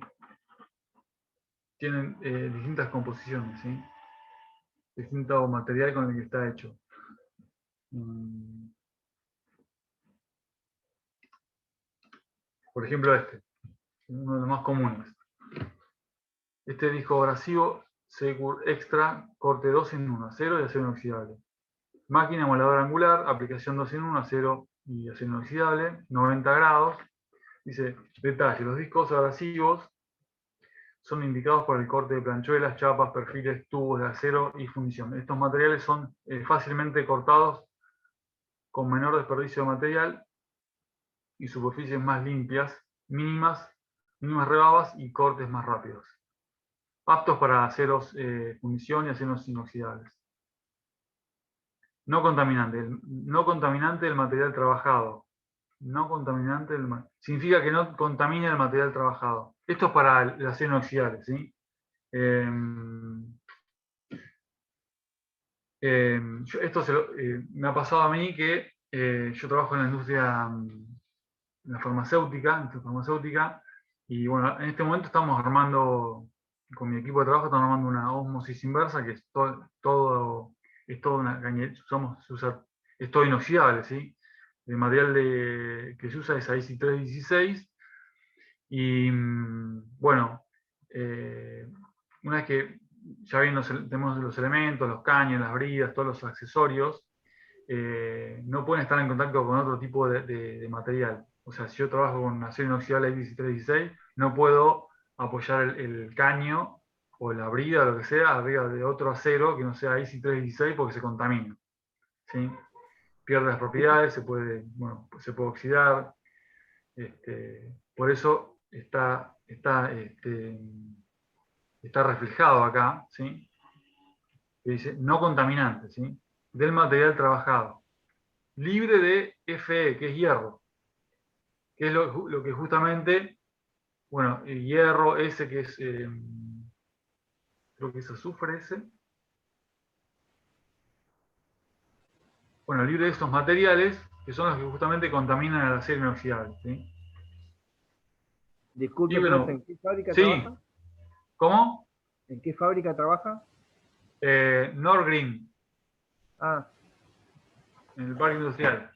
Tienen distintas composiciones, ¿sí? Distinto material con el que está hecho. Por ejemplo, uno de los más comunes. Este disco abrasivo Secur Extra, corte 2 en 1, acero y acero inoxidable. Máquina emuladora angular, aplicación 2 en 1, acero y acero inoxidable, 90 grados. Dice, detalle, los discos abrasivos son indicados para el corte de planchuelas, chapas, perfiles, tubos de acero y fundición. Estos materiales son fácilmente cortados con menor desperdicio de material y superficies más limpias, mínimas rebabas y cortes más rápidos. Aptos para aceros fundición y aceros inoxidables. No contaminante del material trabajado. No contaminante significa que no contamina el material trabajado. Esto es para el acero inoxidable, ¿sí? Esto me ha pasado a mí que yo trabajo en la industria, en la farmacéutica, y bueno, en este momento estamos armando, con mi equipo de trabajo, estamos armando una ósmosis inversa, que es todo una cañería, es todo inoxidable, ¿sí? El material que se usa es IC316, Y bueno, una vez que ya bien tenemos los elementos, los caños, las bridas, todos los accesorios, no pueden estar en contacto con otro tipo de material. O sea, si yo trabajo con acero inoxidable IBC 316, no puedo apoyar el caño o la brida o lo que sea arriba de otro acero que no sea IC 316 porque se contamina. ¿Sí? Pierde las propiedades, se puede oxidar. Por eso está reflejado acá, ¿sí? Que dice no contaminante, ¿sí? Del material trabajado. Libre de Fe, que es hierro, que es lo que justamente, bueno, el hierro ese que es, creo que es azufre ese. Bueno, libre de estos materiales que son los que justamente contaminan el acero inoxidable, ¿sí? Disculpe, Y profe, bueno, ¿en qué fábrica sí, trabaja? ¿cómo? ¿En qué fábrica trabaja? Norgreen, Ah, en el parque industrial.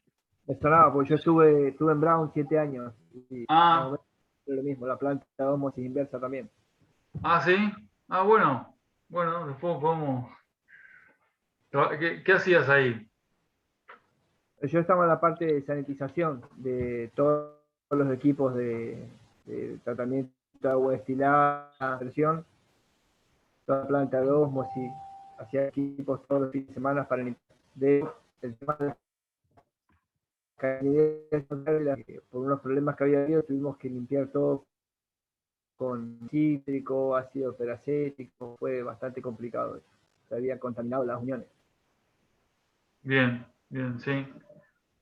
me sonaba, porque yo estuve en Brown 7 años y más o Ah, menos lo mismo, la planta de osmosis inversa también. sí. Ah, bueno, después podemos. ¿Qué hacías ahí? Yo estaba en la parte de sanitización de todos los equipos de tratamiento de agua destilada, presión, toda la planta de osmosis, hacía equipos todos los fines de semana para de el tema de por unos problemas que había habido tuvimos que limpiar todo con cítrico, ácido peracético, fue bastante complicado. Se habían contaminado las uniones. Bien, bien, sí.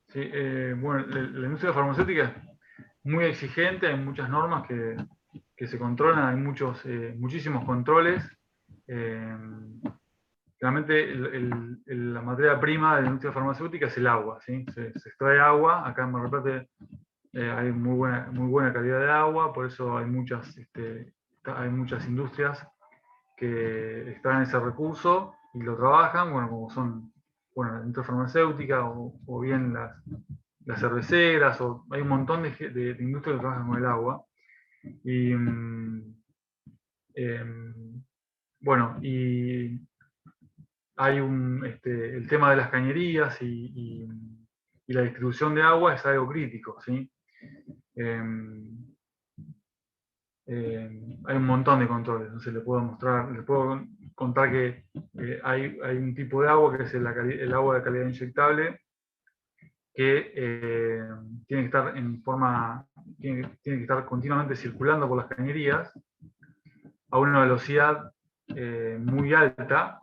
Sí, bueno, la industria farmacéutica es muy exigente, hay muchas normas que se controlan, hay muchísimos controles. Realmente la materia prima de la industria farmacéutica es el agua, ¿sí? Se extrae agua, acá en Mar del Plata hay muy buena calidad de agua, por eso hay muchas industrias que extraen ese recurso y lo trabajan, bueno, como son la industria farmacéutica o bien las cerveceras, hay un montón de industrias que trabajan con el agua. Y bueno, y hay el tema de las cañerías y la distribución de agua es algo crítico, ¿sí? Hay un montón de controles, entonces les puedo contar que hay un tipo de agua que es el agua de calidad inyectable que tiene que estar tiene que estar continuamente circulando por las cañerías a una velocidad muy alta,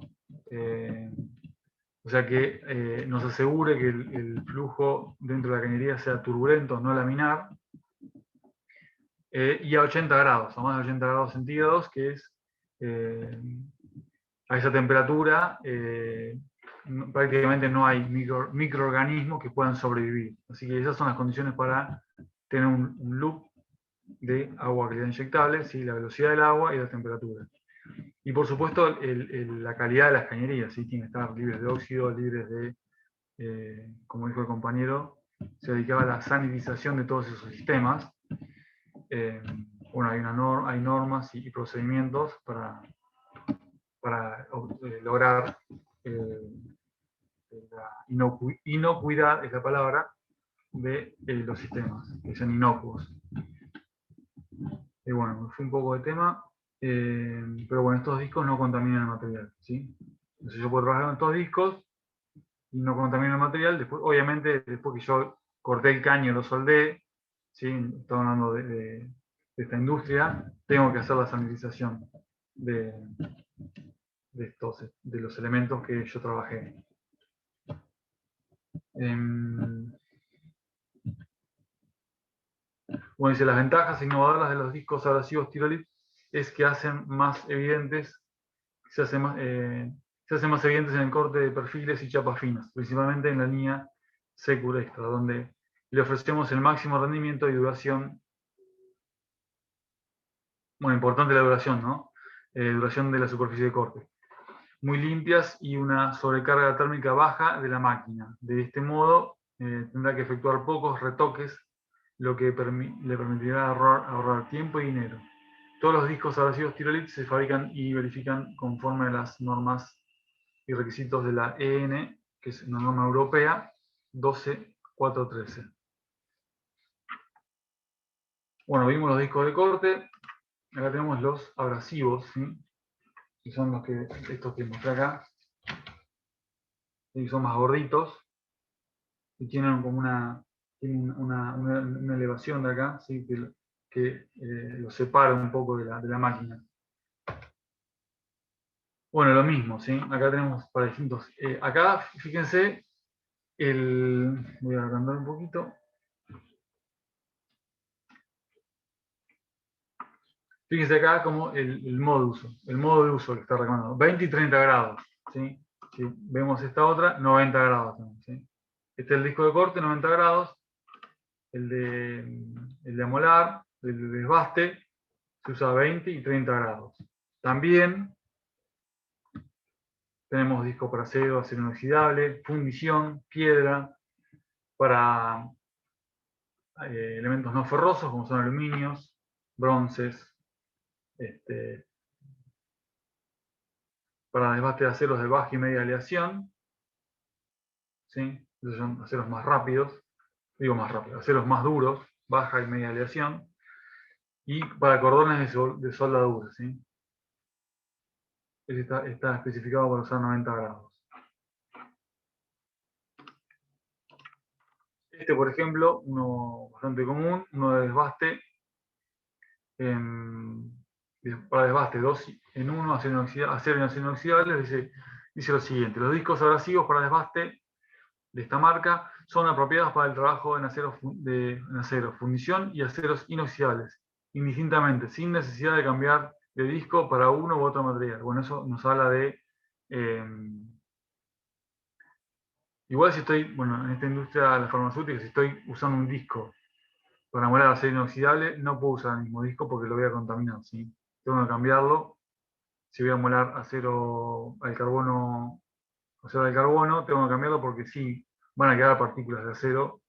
o sea que nos asegure que el flujo dentro de la cañería sea turbulento, no laminar, y a 80 grados, a más de 80 grados centígrados, que es a esa temperatura prácticamente no hay microorganismos que puedan sobrevivir. Así que esas son las condiciones para tener un loop de agua calidad inyectable, ¿sí? La velocidad del agua y la temperatura. Y por supuesto la calidad de las cañerías, ¿sí? Tienen que estar libres de óxido, libres de, como dijo el compañero, se dedicaba a la sanitización de todos esos sistemas. Bueno, hay normas y procedimientos para lograr la inocuidad, es la palabra, de los sistemas, que sean inocuos. Y bueno, fue un poco de tema, pero bueno, estos discos no contaminan el material, ¿sí? Entonces yo puedo trabajar con estos discos y no contaminan el material. Después, obviamente, después que yo corté el caño y lo soldé, ¿sí? Estamos hablando de esta industria, tengo que hacer la sanitización de los elementos que yo trabajé. Bueno, dice, las ventajas innovadoras de los discos abrasivos Tyrolit es que hacen más evidentes, se hacen más evidentes en el corte de perfiles y chapas finas, principalmente en la línea Secure Extra, donde le ofrecemos el máximo rendimiento y duración. Bueno, importante la duración, ¿no? Duración de la superficie de corte. Muy limpias y una sobrecarga térmica baja de la máquina. De este modo, tendrá que efectuar pocos retoques lo que le permitirá ahorrar tiempo y dinero. Todos los discos abrasivos Tyrolit se fabrican y verifican conforme a las normas y requisitos de la EN, que es una norma europea 12413. Bueno, vimos los discos de corte. Acá tenemos los abrasivos, ¿sí? Que son estos que mostré acá. Y son más gorditos. Y tienen como una elevación de acá, ¿sí? que los separa un poco de la máquina. Bueno, lo mismo, ¿sí? Acá tenemos para distintos. Acá, fíjense, voy a agrandar un poquito. Fíjense acá como el modo de uso que está recomendado. 20 y 30 grados, ¿sí? Si vemos esta otra, 90 grados también, ¿sí? Este es el disco de corte, 90 grados. El de amolar, el de desbaste, se usa 20 y 30 grados. También tenemos discos para acero inoxidable, fundición, piedra, para elementos no ferrosos como son aluminios, bronces, para desbaste de aceros de baja y media aleación, ¿sí? Esos son aceros más rápidos, aceros más duros, baja y media aleación, y para cordones de soldadura, ¿sí? Está especificado para usar 90 grados. Este, por ejemplo, uno bastante común, uno de desbaste, para desbaste 2 en 1, acero inoxidable, dice lo siguiente: los discos abrasivos para desbaste de esta marca son apropiados para el trabajo en acero, fundición y aceros inoxidables, indistintamente, sin necesidad de cambiar de disco para uno u otro material. Bueno, eso nos habla de... igual si estoy, bueno, en esta industria de la farmacéutica, si estoy usando un disco para amolar acero inoxidable, no puedo usar el mismo disco porque lo voy a contaminar, ¿sí? Tengo que cambiarlo. Si voy a amolar acero al carbono, tengo que cambiarlo porque sí, van a quedar partículas de acero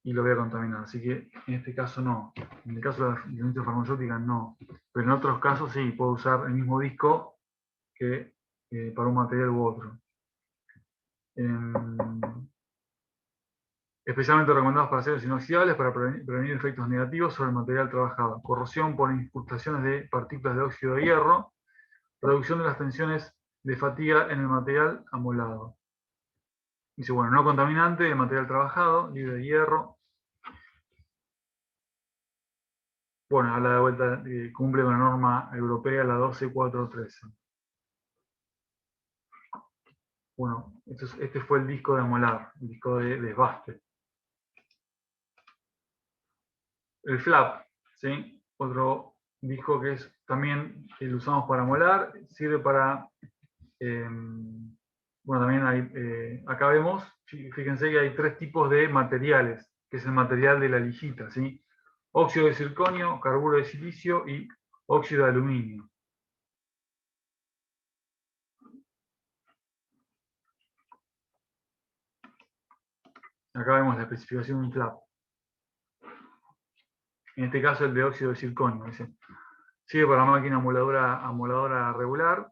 y lo voy a contaminar. Así que en este caso no. En el caso de la industria farmacéutica no. Pero en otros casos sí, puedo usar el mismo disco que para un material u otro. Especialmente recomendados para aceros inoxidables para prevenir efectos negativos sobre el material trabajado. Corrosión por incrustaciones de partículas de óxido de hierro. Reducción de las tensiones de fatiga en el material amolado. Dice, bueno, no contaminante de material trabajado, libre de hierro. Bueno, habla de vuelta, cumple con la norma europea, la 12413. Bueno, este fue el disco de amolar, el disco de desbaste. El flap, ¿sí? Otro disco que es también lo usamos para amolar, sirve para... bueno, también hay, acá vemos, fíjense que hay 3 tipos de materiales, que es el material de la lijita, ¿sí? Óxido de circonio, carburo de silicio y óxido de aluminio. Acá vemos la especificación de un flap. En este caso el de óxido de circonio. Dice, sirve para máquina amoladora regular,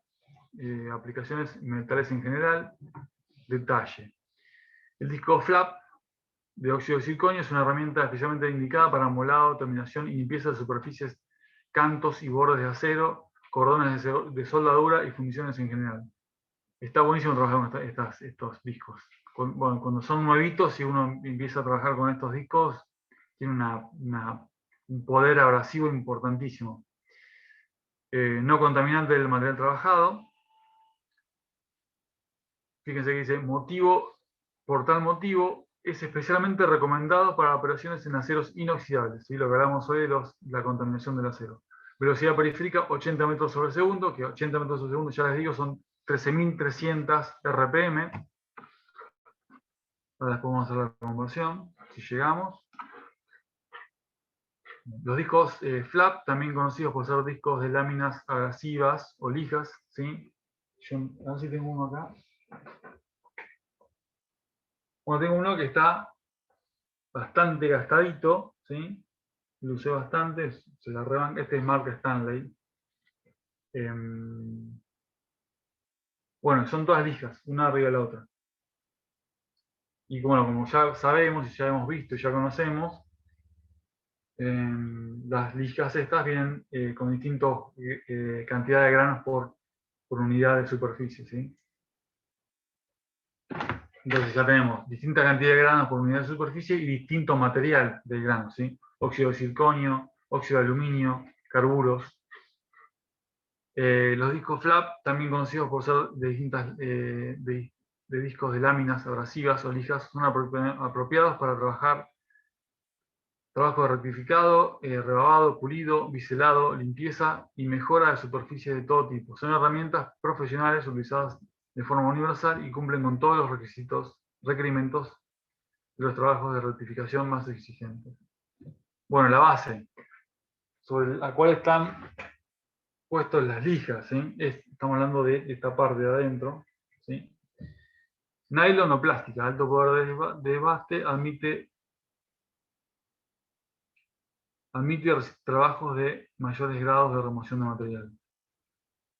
aplicaciones metales en general, detalle. El disco flap de óxido de circonio es una herramienta especialmente indicada para amolado, terminación y limpieza de superficies, cantos y bordes de acero, cordones de soldadura y fundiciones en general. Está buenísimo trabajar con estos discos. Cuando son nuevitos y uno empieza a trabajar con estos discos, tiene un poder abrasivo importantísimo. No contaminante del material trabajado. Fíjense que dice, por tal motivo, es especialmente recomendado para operaciones en aceros inoxidables, ¿sí? Lo que hablamos hoy de la contaminación del acero. Velocidad periférica 80 metros sobre segundo, que 80 metros sobre segundo, ya les digo, son 13.300 RPM. Ahora después vamos a hacer la conversión, si llegamos. Los discos flap, también conocidos por ser discos de láminas abrasivas o lijas, ¿sí? A ver si tengo uno acá. Bueno, tengo uno que está bastante gastadito, ¿sí? Lo usé bastante, se la rebanca. Este es marca Stanley. Bueno, son todas lijas, una arriba de la otra. Y bueno, como ya sabemos y ya hemos visto y ya conocemos, las lijas estas vienen con distintas cantidad de granos por unidad de superficie, ¿sí? Entonces ya tenemos distinta cantidad de granos por unidad de superficie y distinto material del grano, ¿sí? Óxido de circonio, óxido de aluminio, carburos. Los discos flap, también conocidos por ser de distintas de discos de láminas abrasivas o lijas, son apropiados para trabajo de rectificado, rebabado, pulido, biselado, limpieza y mejora de superficies de todo tipo. Son herramientas profesionales utilizadas de forma universal y cumplen con todos los requerimientos de los trabajos de rectificación más exigentes. Bueno, la base sobre la cual están puestas las lijas, ¿sí? Estamos hablando de esta parte de adentro, ¿sí? Nylon o plástica, alto poder de desbaste, admite trabajos de mayores grados de remoción de material.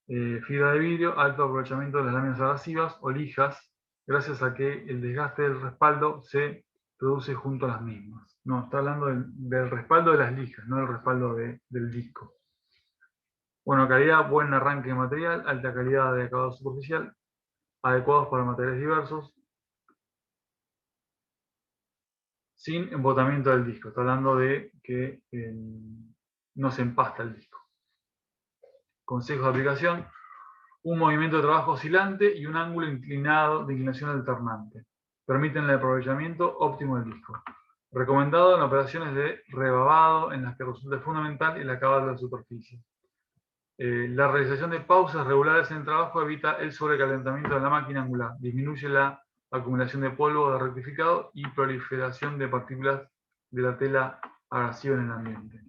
Fibra de vidrio, alto aprovechamiento de las láminas abrasivas o lijas, gracias a que el desgaste del respaldo se produce junto a las mismas. No, está hablando del respaldo de las lijas, no del respaldo del disco. Bueno, calidad, buen arranque de material, alta calidad de acabado superficial, adecuados para materiales diversos, sin embotamiento del disco. Está hablando de que no se empasta el disco. Consejos de aplicación: un movimiento de trabajo oscilante y un ángulo inclinado de inclinación alternante. Permiten el aprovechamiento óptimo del disco. Recomendado en operaciones de rebabado en las que resulta fundamental el acabado de la superficie. La realización de pausas regulares en el trabajo evita el sobrecalentamiento de la máquina angular, disminuye la acumulación de polvo de rectificado y proliferación de partículas de la tela abrasiva en el ambiente.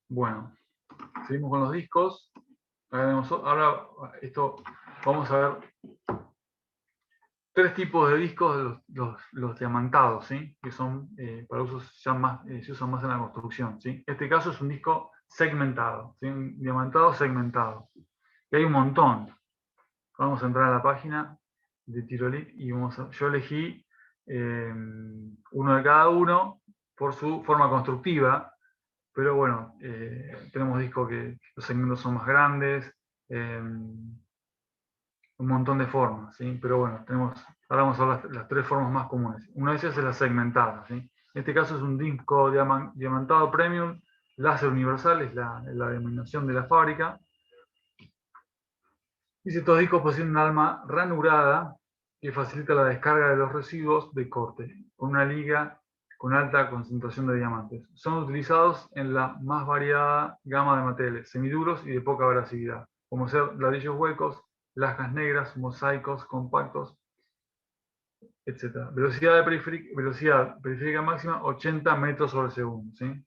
Bueno, seguimos con los discos. Ahora vamos a ver tres tipos de discos, los diamantados, ¿sí? Que son para usos se usan más en la construcción, ¿sí? Este caso es un disco segmentado, ¿sí? Un diamantado segmentado. Y hay un montón. Vamos a entrar a la página de Tyrolit y yo elegí uno de cada uno por su forma constructiva, pero bueno, tenemos discos que los segmentos son más grandes, un montón de formas, ¿sí? Pero bueno, ahora vamos a ver las tres formas más comunes. Una de ellas es la segmentada, ¿sí? En este caso es un disco diamantado premium, láser universal, es la denominación de la fábrica. Dice, estos discos poseen un alma ranurada que facilita la descarga de los residuos de corte, con una liga con alta concentración de diamantes. Son utilizados en la más variada gama de materiales, semiduros y de poca abrasividad, como ser ladrillos huecos, lajas negras, mosaicos compactos, etc. Velocidad periférica máxima 80 metros sobre segundo, ¿sí?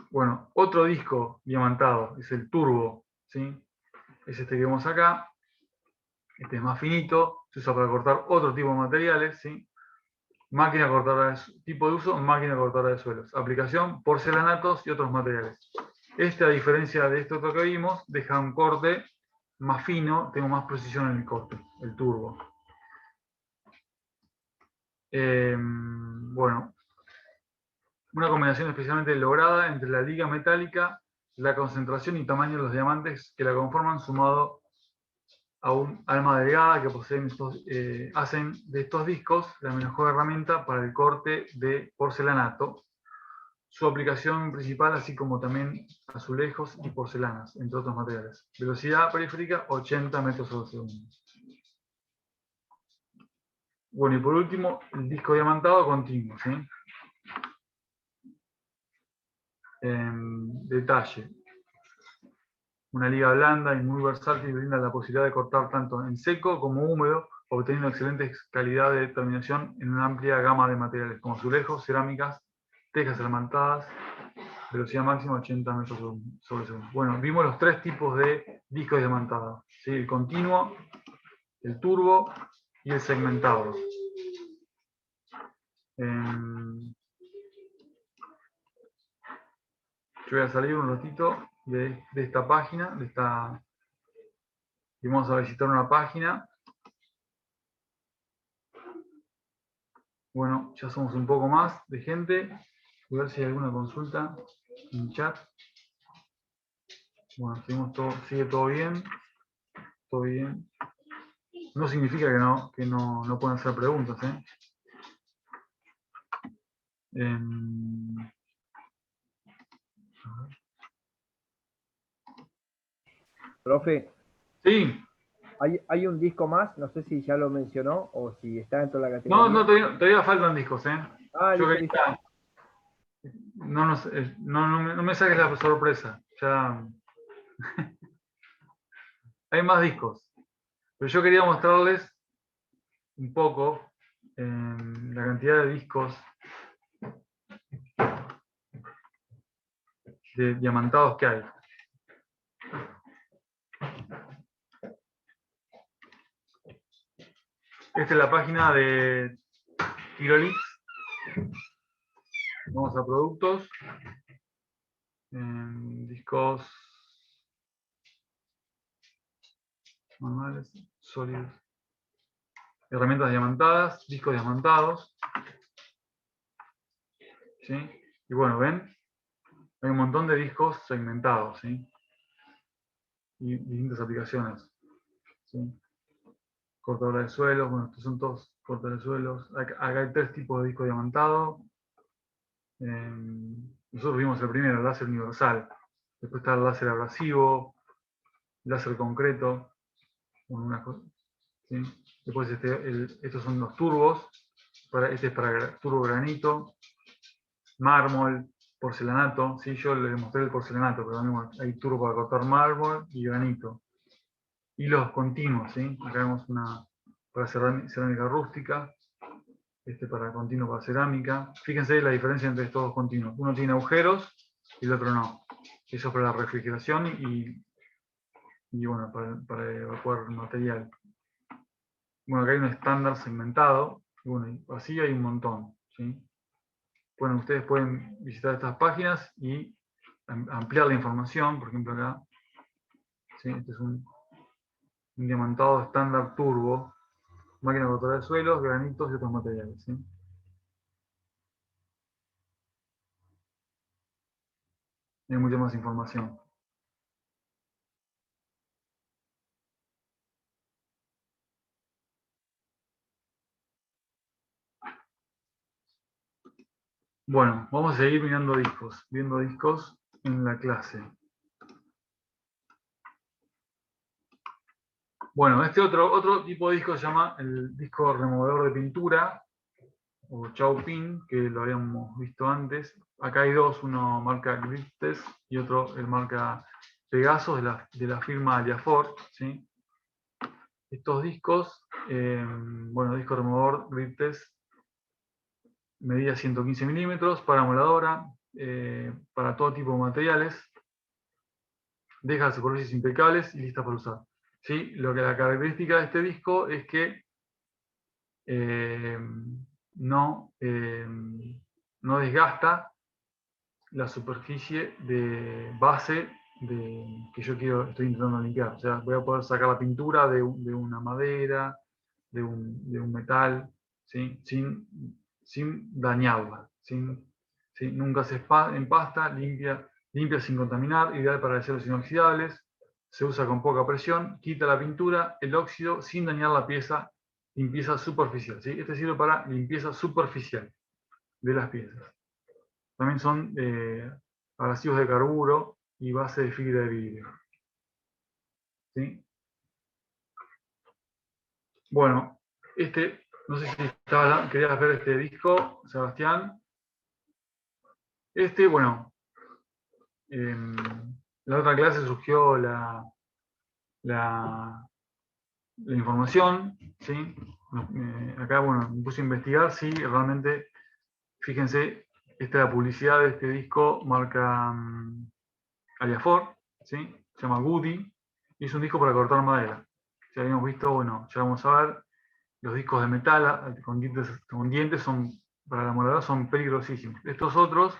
Bueno, otro disco diamantado es el turbo, ¿sí? Es este que vemos acá. Este es más finito, se usa para cortar otro tipo de materiales, ¿sí? Máquina cortadora tipo de uso, máquina cortadora de suelos. Aplicación, porcelanatos y otros materiales. Este, a diferencia de este otro que vimos, deja un corte más fino, tengo más precisión en el corte, el turbo. Bueno, una combinación especialmente lograda entre la liga metálica, la concentración y tamaño de los diamantes que la conforman, sumado a un alma delgada que poseen hacen de estos discos la mejor herramienta para el corte de porcelanato. Su aplicación principal, así como también azulejos y porcelanas, entre otros materiales. Velocidad periférica 80 metros por segundo. Bueno, y por último, el disco diamantado continuo, ¿sí? Detalle. una liga blanda y muy versátil y brinda la posibilidad de cortar tanto en seco como húmedo, obteniendo excelente calidad de terminación en una amplia gama de materiales, como azulejos, cerámicas, tejas hermantadas, velocidad máxima 80 metros sobre segundo. Bueno, vimos los tres tipos de discos diamantados, ¿sí? El continuo, el turbo y el segmentado. Yo voy a salir un ratito de esta página, y vamos a visitar una página. Bueno, ya somos un poco más de gente. Voy a ver si hay alguna consulta en chat. Bueno, sigue todo bien. Todo bien. No significa que no puedan hacer preguntas, ¿eh? Profe, Sí. hay un disco más, no sé si ya lo mencionó o si está dentro de la No, categoría. todavía faltan discos, ¿eh? Ah, Yo listo, listo. quería... No me saques la sorpresa. Ya... Hay más discos. Pero yo quería mostrarles un poco la cantidad de discos de diamantados que hay. Esta es la página de Tirolix. Vamos a productos. Discos manuales, sólidos. Herramientas diamantadas, discos diamantados. ¿Sí? Y bueno, ven, hay un montón de discos segmentados, ¿sí? Y distintas aplicaciones. ¿Sí? Cortadora de suelos, bueno, estos son todos cortadores de suelos. Acá hay tres tipos de disco diamantado. Nosotros vimos el primero, el láser universal. Después está el láser abrasivo, láser concreto. ¿Sí? Después estos son los turbos. Este es para turbo granito, mármol, porcelanato. ¿Sí? Yo les mostré el porcelanato, pero también hay turbo para cortar mármol y granito. Y los continuos. ¿Sí? Acá vemos una para cerámica rústica. Este para continuo para cerámica. Fíjense la diferencia entre estos dos continuos. Uno tiene agujeros y el otro no. Eso es para la refrigeración y bueno, para evacuar material. Bueno, acá hay un estándar segmentado. Y bueno, así hay un montón. ¿Sí? Bueno, ustedes pueden visitar estas páginas y ampliar la información. Por ejemplo, acá. ¿Sí? Este es un diamantado estándar turbo. Máquina cortadora de suelos, granitos y otros materiales. ¿Sí? Hay mucha más información. Bueno, vamos a seguir viendo discos en la clase. Bueno, este otro tipo de disco se llama el disco removedor de pintura, o Chaupin, que lo habíamos visto antes. Acá hay dos, uno marca Griptest y otro el marca Pegasus de la firma Aliafort. ¿Sí? Estos discos, bueno, disco removedor Griptest, medida 115 milímetros, para moladora, para todo tipo de materiales, deja las superficies impecables y listas para usar. ¿Sí? La característica de este disco es que no desgasta la superficie de base que yo estoy intentando limpiar. O sea, voy a poder sacar la pintura de una madera, de un metal, ¿sí? sin dañarla. Nunca se empasta, limpia sin contaminar, ideal para aceros inoxidables. Se usa con poca presión, quita la pintura, el óxido, sin dañar la pieza. Limpieza superficial. ¿Sí? Este sirve para limpieza superficial de las piezas. También son abrasivos de carburo y base de fibra de vidrio. ¿Sí? Bueno, no sé si querías ver este disco, Sebastián. Bueno, la otra clase surgió la información, ¿sí? Acá, bueno, me puse a investigar si realmente, fíjense, esta es la publicidad de este disco, marca Aliafor, ¿sí? Se llama Goody, y es un disco para cortar madera. Si habíamos visto, bueno, ya vamos a ver, los discos de metal con dientes son, para la moladora son peligrosísimos. Estos otros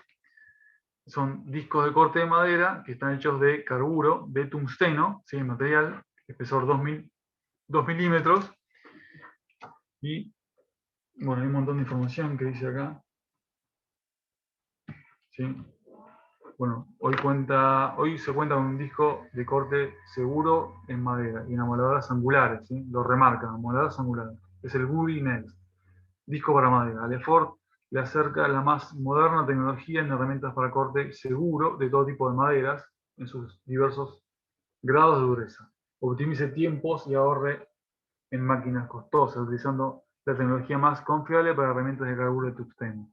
son discos de corte de madera que están hechos de carburo, de tungsteno, ¿sí? Material, espesor 2 milímetros, y bueno, hay un montón de información que dice acá, ¿sí? Bueno, hoy se cuenta con un disco de corte seguro en madera y en amoladoras angulares, ¿sí? Lo remarcan, amoladoras angulares. Es el Goody Next, disco para madera. Lefort le acerca la más moderna tecnología en herramientas para corte seguro de todo tipo de maderas en sus diversos grados de dureza. Optimice tiempos y ahorre en máquinas costosas, utilizando la tecnología más confiable para herramientas de carburo de tungsteno.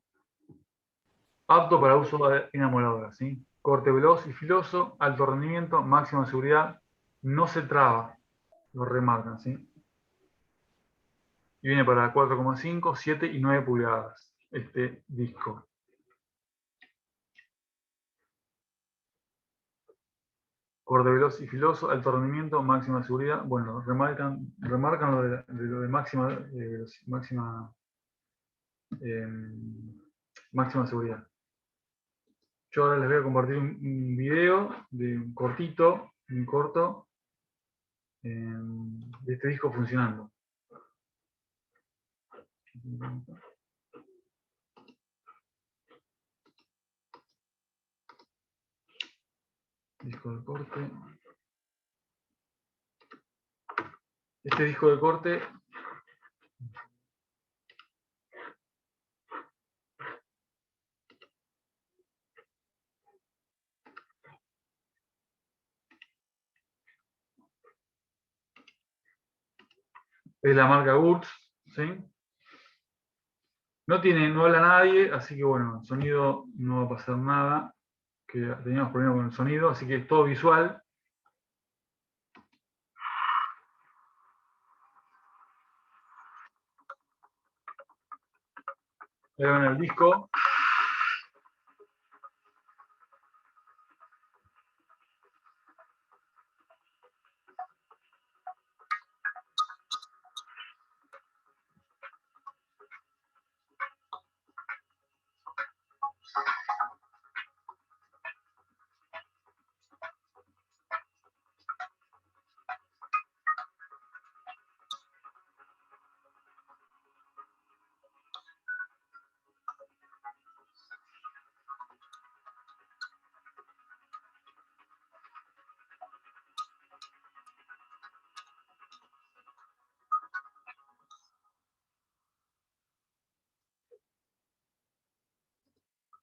Apto para uso en amoladoras, ¿sí? Corte veloz y filoso, alto rendimiento, máxima seguridad, no se traba, lo remarcan, ¿sí? Y viene para 4,5, 7 y 9 pulgadas este disco. Corte veloz y filoso, alto rendimiento, máxima seguridad. Bueno, remarcan lo de máxima, eh, máxima seguridad. Yo ahora les voy a compartir un video de un corto, de este disco funcionando. Disco de corte. Este disco de corte es la marca Wurtz, ¿sí? No habla nadie, así que bueno, el sonido no va a pasar nada, que teníamos problemas con el sonido, así que es todo visual. Ahí ven el disco.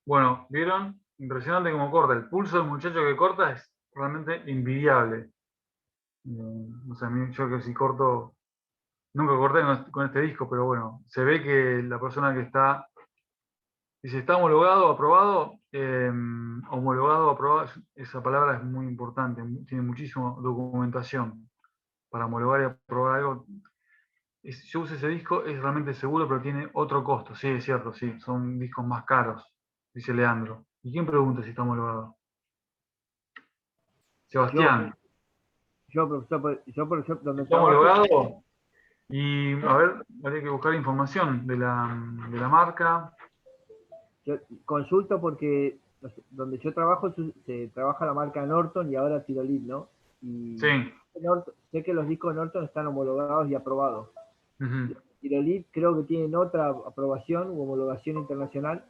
Bueno, ¿vieron? Impresionante cómo corta. El pulso del muchacho que corta es realmente envidiable. O sea, yo que si corto, nunca corté con este disco, pero bueno, se ve que la persona que está, dice, está homologado, aprobado, homologado, aprobado, esa palabra es muy importante, tiene muchísima documentación para homologar y aprobar algo. Yo uso ese disco, es realmente seguro, pero tiene otro costo. Sí, es cierto, sí, son discos más caros, dice Leandro. ¿Y quién pregunta si está homologado? Yo, Sebastián. por ejemplo, donde ¿Está trabajo, homologado? Y a ver, habría que buscar información de la marca. yo consulto porque donde yo trabajo se trabaja la marca Norton y ahora Tirolid, ¿no? Sí. Y sé que los discos Norton están homologados y aprobados. Ujú. Tirolid creo que tienen otra aprobación u homologación internacional,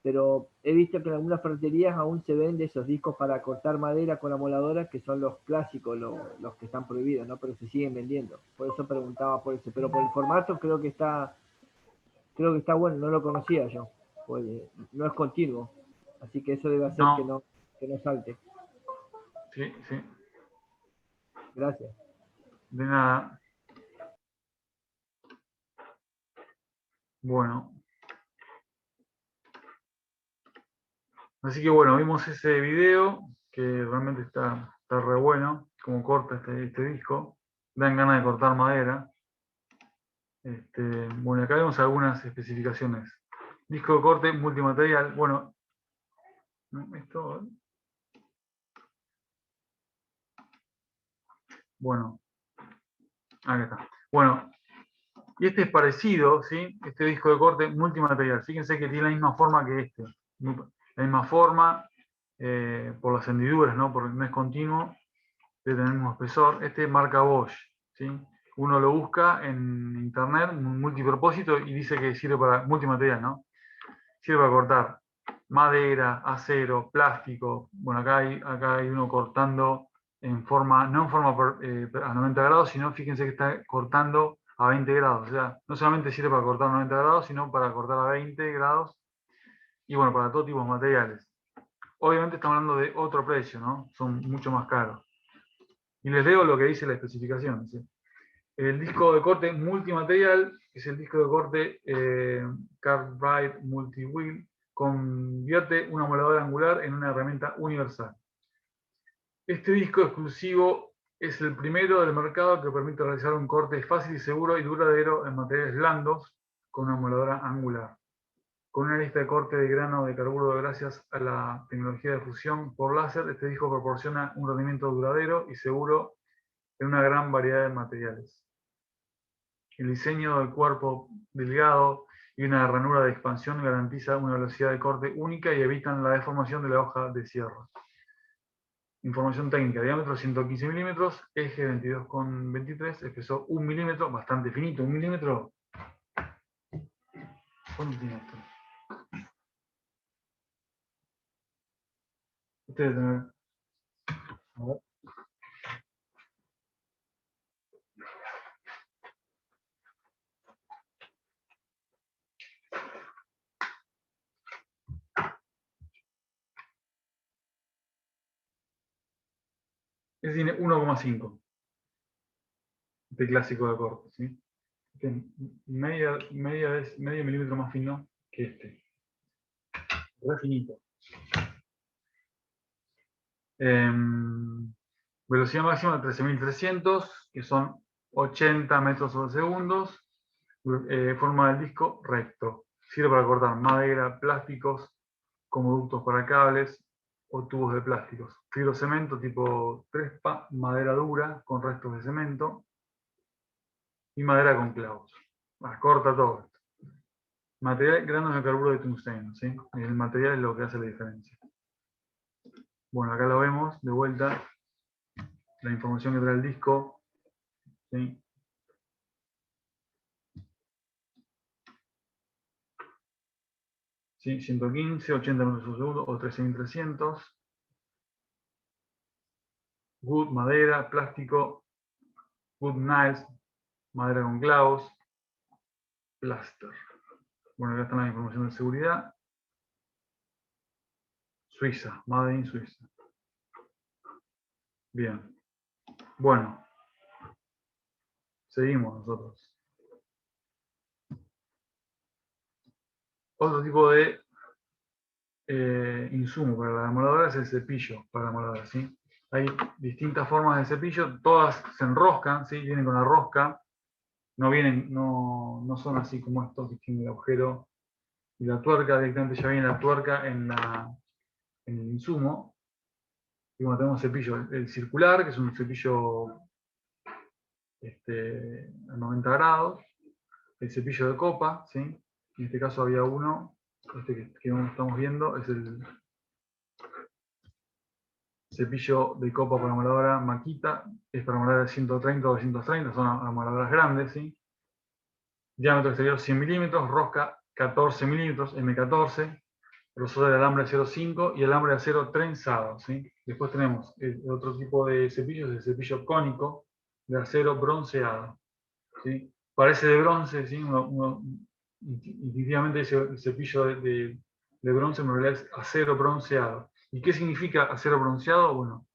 pero he visto que en algunas ferreterías aún se venden esos discos para cortar madera con amoladora, que son los clásicos, los que están prohibidos, ¿no? Pero se siguen vendiendo. Por eso preguntaba por eso. Pero por el formato creo que está bueno, no lo conocía yo. Pues, no es continuo. Así que eso debe hacer No, que no salte. sí, sí. Gracias. De nada. Bueno. Así que bueno, vimos ese video que realmente está re bueno, como corta este disco. Dan ganas de cortar madera. Bueno, acá vemos algunas especificaciones. Disco de corte multimaterial. Bueno, esto... Bueno, acá está. Bueno, y este es parecido, ¿sí? Este disco de corte multimaterial. Fíjense que tiene la misma forma que este. La misma forma, por las hendiduras, ¿no? Porque no es continuo, debe tener el mismo espesor. Este es marca Bosch, ¿sí? Uno lo busca en internet, multipropósito, y dice que sirve para multimaterial, ¿no? Sirve para cortar madera, acero, plástico. Bueno, acá hay uno cortando en forma, no en forma a 90 grados, sino fíjense que está cortando a 20 grados. O sea, no solamente sirve para cortar a 90 grados, sino para cortar a 20 grados. Y bueno, para todo tipo de materiales. Obviamente estamos hablando de otro precio, ¿no? Son mucho más caros. Y les leo lo que dice la especificación, ¿sí? El disco de corte multimaterial es el disco de corte Cartwright Multi-Wheel. Convierte una moladora angular en una herramienta universal. Este disco exclusivo es el primero del mercado que permite realizar un corte fácil y seguro y duradero en materiales blandos con una moladora angular. Con una lista de corte de grano de carburo gracias a la tecnología de fusión por láser, este disco proporciona un rendimiento duradero y seguro en una gran variedad de materiales. El diseño del cuerpo delgado y una ranura de expansión garantiza una velocidad de corte única y evitan la deformación de la hoja de cierre. Información técnica: diámetro 115 milímetros, eje 22,23, espesor 1 milímetro, bastante finito. 1 milímetro. ¿Cuánto tiene esto? Este debe tener. A ver. Este tiene 1,5. Este clásico de corte, ¿sí? Este medio milímetro más fino que este. Re finito. Velocidad máxima de 13.300, que son 80 metros por segundo. Forma del disco recto. Sirve para cortar madera, plásticos, como ductos para cables o tubos de plásticos. Fibrocemento tipo Trespa, madera dura con restos de cemento y madera con clavos. Corta todo esto. Material, granos de carburo de tungsteno, ¿sí? El material es lo que hace la diferencia. Bueno, acá lo vemos de vuelta. La información que trae el disco, ¿sí? ¿Sí? 115, 80 metros por segundo o 13.300. Wood, madera, plástico, wood nails, madera con clavos, plaster. Bueno, acá está la información de seguridad. Suiza, Made in Suiza. Bien. Bueno, seguimos nosotros. Otro tipo de insumo para la moladora es el cepillo para la moladora, ¿sí? Hay distintas formas de cepillo, todas se enroscan, ¿sí? Vienen con la rosca, no son así como estos que tienen el agujero y la tuerca, directamente ya viene la tuerca en el insumo. Y bueno, tenemos cepillo, el circular, que es un cepillo a 90 grados, el cepillo de copa, ¿sí? En este caso había uno, que estamos viendo, es el cepillo de copa para moladora Makita, es para moladora de 130 o 230, son amoladoras grandes, ¿sí? Diámetro exterior 100 milímetros, rosca 14 milímetros, M14, grosor del alambre 0,5 y alambre de acero trenzado, ¿sí? Después tenemos otro tipo de cepillos, el cepillo cónico de acero bronceado, ¿sí? Parece de bronce, ¿sí? Intuitivamente el cepillo de bronce en realidad es acero bronceado. ¿Y qué significa acero bronceado? Bueno,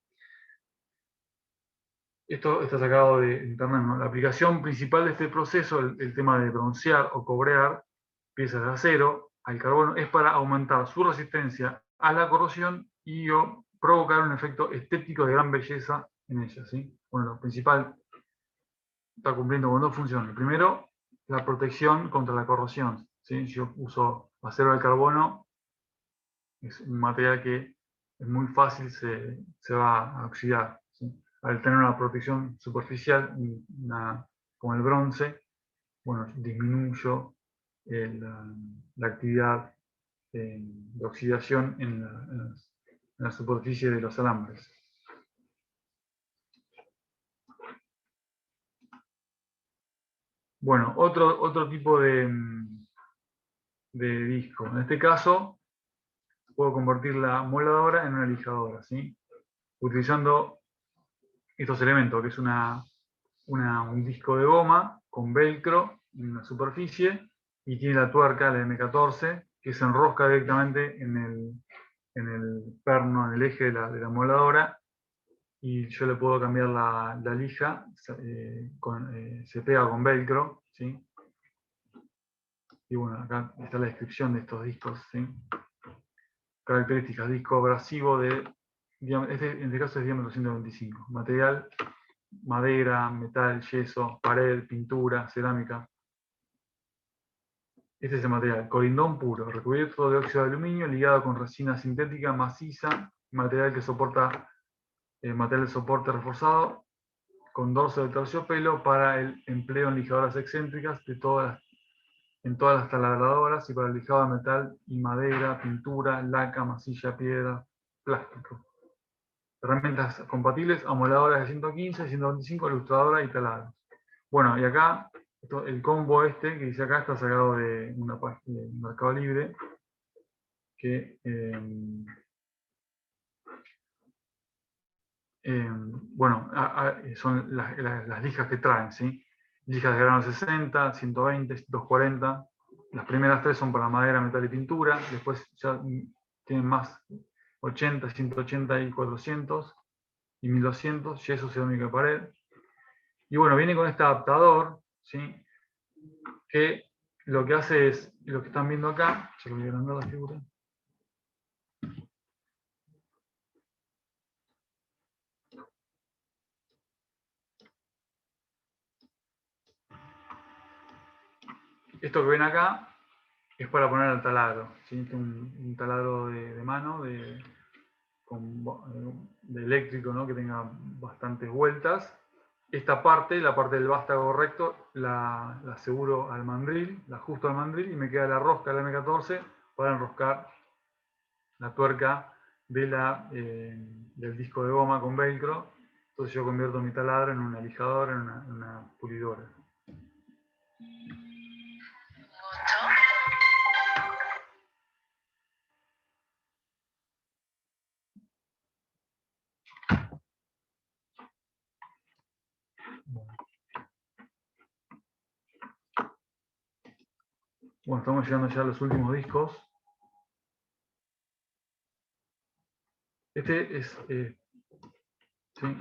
esto está sacado de internet, ¿no? La aplicación principal de este proceso, el tema de broncear o cobrear piezas de acero al carbono, es para aumentar su resistencia a la corrosión y o provocar un efecto estético de gran belleza en ella, ¿sí? Bueno, lo principal está cumpliendo con dos funciones. Primero, la protección contra la corrosión, ¿sí? Yo uso acero de carbono, es un material que es muy fácil, se va a oxidar, ¿sí? Al tener una protección superficial, como el bronce, bueno, disminuyo la actividad de oxidación en la superficie de los alambres. Bueno, otro tipo de disco. En este caso, puedo convertir la moladora en una lijadora, ¿sí? Utilizando estos elementos, que es un disco de goma con velcro en la superficie y tiene la tuerca, la M14, que se enrosca directamente en el perno, en el eje de la moladora, y yo le puedo cambiar la lija, se pega con velcro, ¿sí? Y bueno, acá está la descripción de estos discos, ¿sí? Características: disco abrasivo en este caso es diámetro 125, material, madera, metal, yeso, pared, pintura, cerámica. Este es el material: corindón puro, recubierto de óxido de aluminio, ligado con resina sintética maciza, material de soporte reforzado, con dorso de terciopelo para el empleo en lijadoras excéntricas en todas las taladradoras y para el lijado de metal y madera, pintura, laca, masilla, piedra, plástico. Herramientas compatibles: amoladora de 115, 125, ilustradora y taladro. Bueno, y acá, el combo que dice acá, está sacado de una página de Mercado Libre, que bueno, son las lijas que traen, ¿sí? Lijas de grano 60, 120, 240. Las primeras tres son para madera, metal y pintura. Después ya tienen más: 80, 180 y 400 y 1200, yeso, cerámica de pared. Y bueno, viene con este adaptador, ¿sí? Que lo que hace es, lo que están viendo acá, yo lo voy a agrandar la figura. Esto que ven acá es para poner el taladro, ¿sí? Este es un taladro de mano, de eléctrico, ¿no? Que tenga bastantes vueltas. Esta parte, la parte del vástago recto, la aseguro al mandril, la ajusto al mandril y me queda la rosca de la M14 para enroscar la tuerca del disco de goma con velcro. Entonces yo convierto mi taladro en una lijadora, en una pulidora. Bueno, estamos llegando ya a los últimos discos. Este es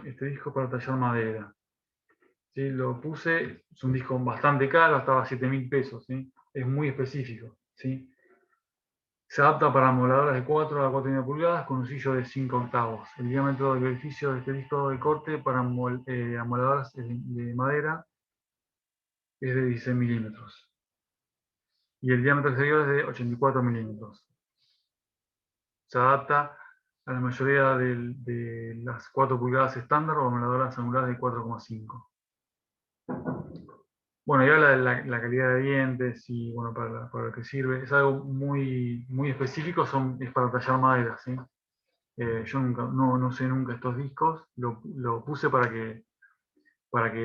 este disco para tallar madera. ¿Sí? Lo puse, es un disco bastante caro, estaba a 7.000 pesos. ¿Sí? Es muy específico. ¿Sí? Se adapta para amoladoras de 4 a 4,5 pulgadas con un sillo de 5 octavos. El diámetro del orificio de este disco de corte para amoladoras de madera es de 16 milímetros. Y el diámetro exterior es de 84 milímetros. Se adapta a la mayoría de las 4 pulgadas estándar o amoladoras angulares de 4,5. Bueno, y habla de la calidad de dientes y bueno, para lo que sirve. Es algo muy, muy específico, es para tallar madera, ¿sí? Yo no sé nunca estos discos, lo puse para que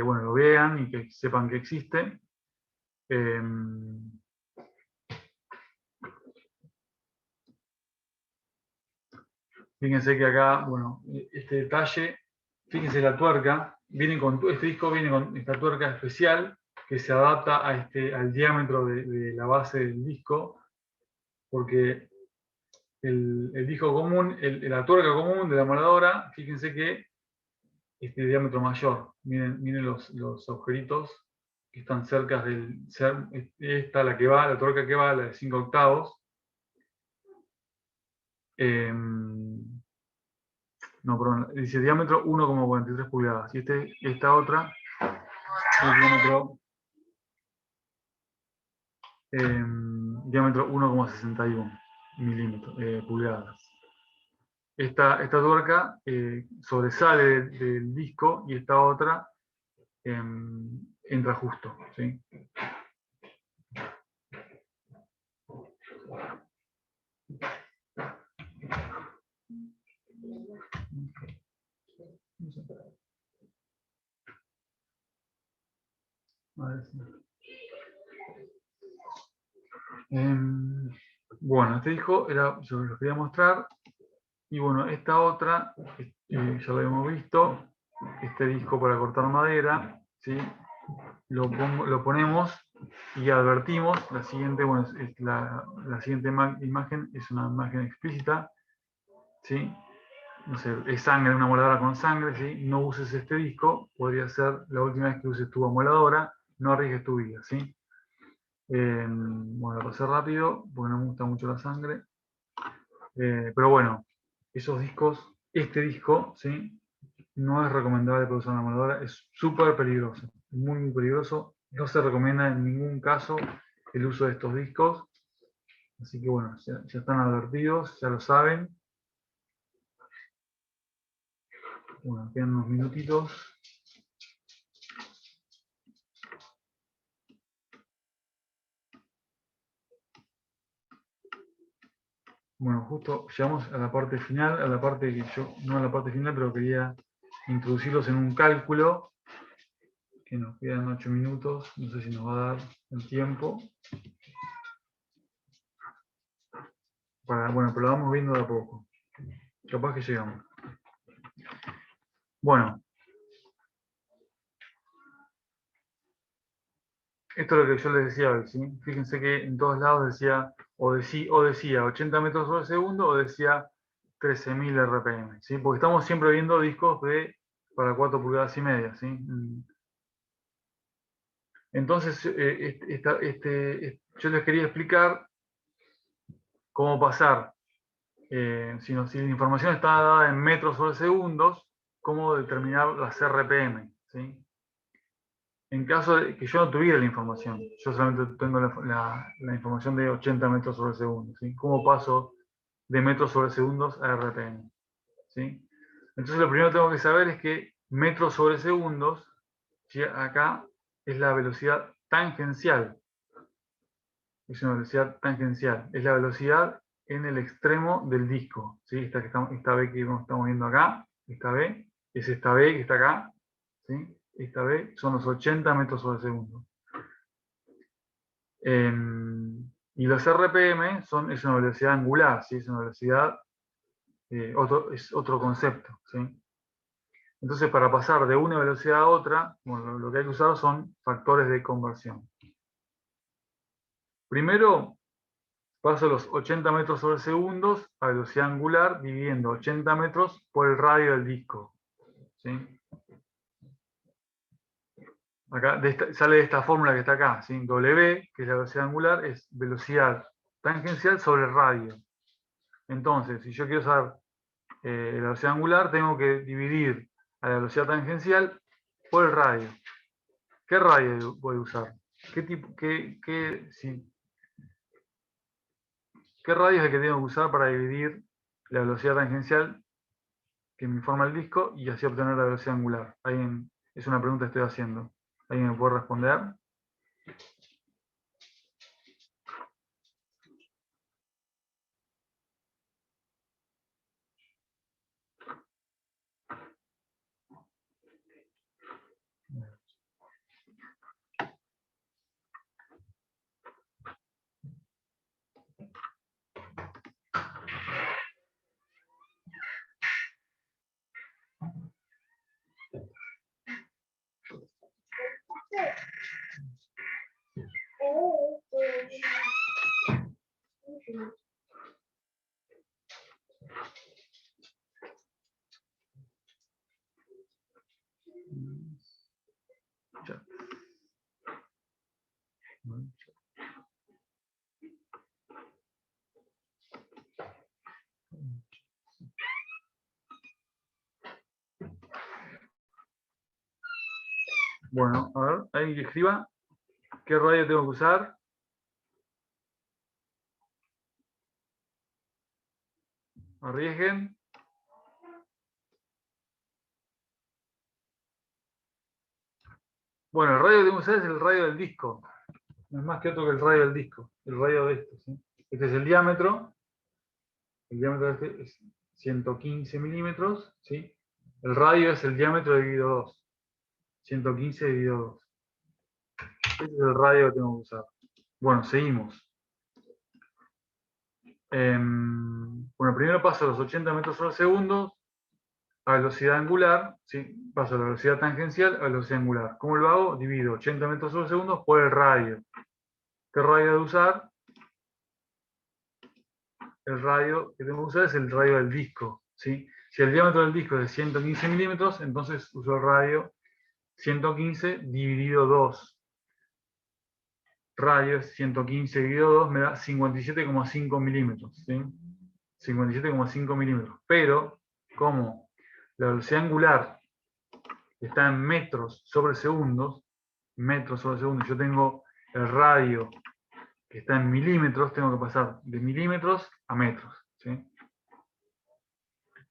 bueno, lo vean y que sepan que existe. Fíjense que acá, bueno, este detalle, fíjense la tuerca, este disco viene con esta tuerca especial que se adapta al diámetro de la base del disco, porque el disco común, la tuerca común de la moladora, fíjense que este diámetro mayor. Miren los agujeritos que están cerca esta, la tuerca que va, la de 5 octavos. No, perdón, dice diámetro 1,43 pulgadas. Y esta otra, diámetro 1,61 pulgadas. Esta tuerca sobresale del disco y esta otra entra justo, ¿sí? Bueno, este disco yo les quería mostrar. Y bueno, esta otra, ya lo hemos visto, este disco para cortar madera, ¿sí? Lo ponemos y advertimos, la siguiente, bueno, la siguiente imagen es una imagen explícita, ¿sí? No sé, es sangre, una amoladora con sangre, ¿sí? No uses este disco, podría ser la última vez que uses tu amoladora, no arriesgues tu vida, ¿sí? Bueno, lo pasé rápido, porque no me gusta mucho la sangre. Pero bueno, esos discos, este disco, ¿sí? No es recomendable para usar una amoladora, es súper peligroso, muy, muy peligroso. No se recomienda en ningún caso el uso de estos discos. Así que bueno, ya están advertidos, ya lo saben. Bueno, quedan unos minutitos. Bueno, justo llegamos a la parte final, a la parte que yo, no a la parte final, pero quería introducirlos en un cálculo, que nos quedan 8 minutos, no sé si nos va a dar el tiempo. Bueno, pero lo vamos viendo de a poco. Capaz que llegamos. Bueno, esto es lo que yo les decía hoy, ¿sí? Fíjense que en todos lados decía, o decía 80 metros por segundo, o decía 13.000 RPM, ¿sí? Porque estamos siempre viendo discos para 4 pulgadas y media, ¿sí? Entonces, yo les quería explicar cómo pasar, si la información está dada en metros sobre segundos, cómo determinar las RPM, ¿sí? En caso de que yo no tuviera la información, yo solamente tengo la información de 80 metros sobre segundo, ¿sí? ¿Cómo paso de metros sobre segundos a RPM? ¿Sí? Entonces lo primero que tengo que saber es que metros sobre segundos, ¿sí? Acá es la velocidad tangencial. Es una velocidad tangencial. Es la velocidad en el extremo del disco, ¿sí? Esta B que estamos viendo acá, esta B, es esta B que está acá, ¿sí? Esta B son los 80 metros sobre segundo. Y los RPM es una velocidad angular, ¿sí? Es una velocidad, es otro concepto, ¿sí? Entonces, para pasar de una velocidad a otra, bueno, lo que hay que usar son factores de conversión. Primero, paso los 80 metros sobre segundos a velocidad angular, dividiendo 80 metros por el radio del disco, ¿sí? Acá sale de esta fórmula que está acá, ¿sí? W, que es la velocidad angular, es velocidad tangencial sobre el radio. Entonces, si yo quiero saber la velocidad angular, tengo que dividir a la velocidad tangencial por el radio. ¿Qué radio voy a usar? ¿Qué radio es el que tengo que usar para dividir la velocidad tangencial que me informa el disco y así obtener la velocidad angular? Es una pregunta que estoy haciendo. ¿Alguien me puede responder? Bueno, a ver, alguien que escriba. ¿Qué radio tengo que usar? Arriesguen. Bueno, el radio que tengo que usar es el radio del disco. No es más que otro que el radio del disco. El radio de este, ¿sí? Este es el diámetro. El diámetro de este es 115 milímetros, ¿sí? El radio es el diámetro dividido 2. 115 dividido 2. Este es el radio que tengo que usar. Bueno, seguimos. Bueno, primero paso a los 80 metros por segundo a velocidad angular, ¿sí? Paso a la velocidad tangencial a velocidad angular. ¿Cómo lo hago? Divido 80 metros por segundo por el radio. ¿Qué radio de usar? El radio que tengo que usar es el radio del disco, ¿sí? Si el diámetro del disco es de 115 milímetros, entonces uso el radio 115 dividido 2. Radio es 115 dividido 2, me da 57,5 milímetros, ¿sí? 57,5 milímetros. Pero, como la velocidad angular está en metros sobre segundos, yo tengo el radio que está en milímetros, tengo que pasar de milímetros a metros, ¿sí?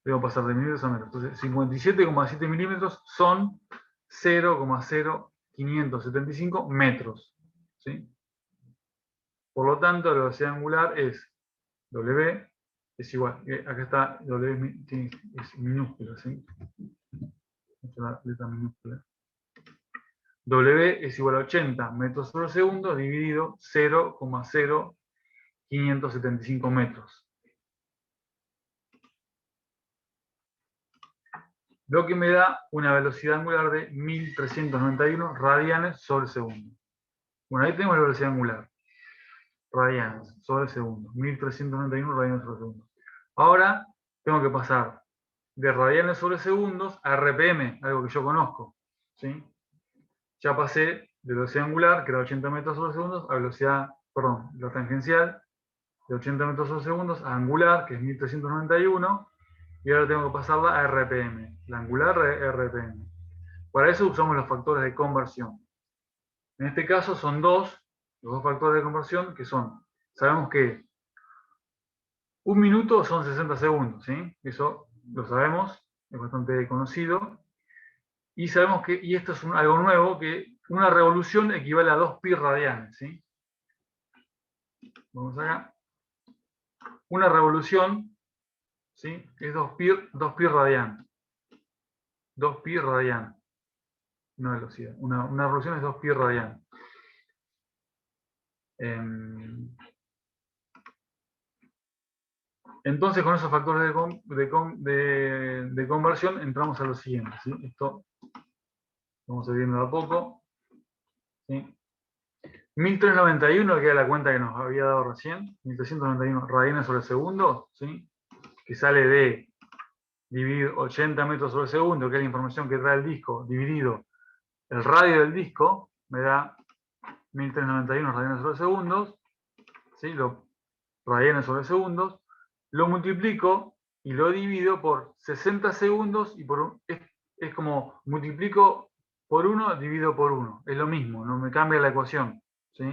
Debo pasar de milímetros a metros. Entonces, 57,7 milímetros son 0,0575 metros, ¿sí? Por lo tanto, la velocidad angular es W, es igual, acá está, W es minúscula, ¿sí? Esta es la letra minúscula. W es igual a 80 metros por segundo dividido 0,0575 metros. Lo que me da una velocidad angular de 1391 radianes sobre segundo. Bueno, ahí tenemos la velocidad angular. Radianes sobre segundo. 1391 radianes sobre segundo. Ahora tengo que pasar de radianes sobre segundos a RPM, algo que yo conozco, ¿sí? Ya pasé de velocidad angular, que era 80 metros sobre segundos, a velocidad, perdón, la tangencial, de 80 metros sobre segundos, a angular, que es 1391, y ahora tengo que pasarla a RPM, la angular RPM. Para eso usamos los factores de conversión. En este caso son los dos factores de conversión, que son, sabemos que un minuto son 60 segundos, ¿sí? Eso lo sabemos, es bastante conocido. Y sabemos que, y esto es algo nuevo, que una revolución equivale a 2 pi radianes, ¿sí? Vamos acá. Una revolución, ¿sí? Es 2 pi radian. 2 pi radian. Una velocidad. Una revolución es 2 pi radian. Entonces, con esos factores de conversión, entramos a lo siguiente, ¿sí? Esto vamos a ir viendo de a poco, ¿sí? 1391, que era la cuenta que nos había dado recién, 1391 radianes sobre segundo, ¿sí? Que sale de dividir 80 metros sobre segundo, que es la información que trae el disco, dividido el radio del disco, me da 1391 radianes sobre segundos, ¿sí? Radianes sobre segundos, lo multiplico y lo divido por 60 segundos y es como multiplico por 1 divido por 1. Es lo mismo, no me cambia la ecuación, ¿sí?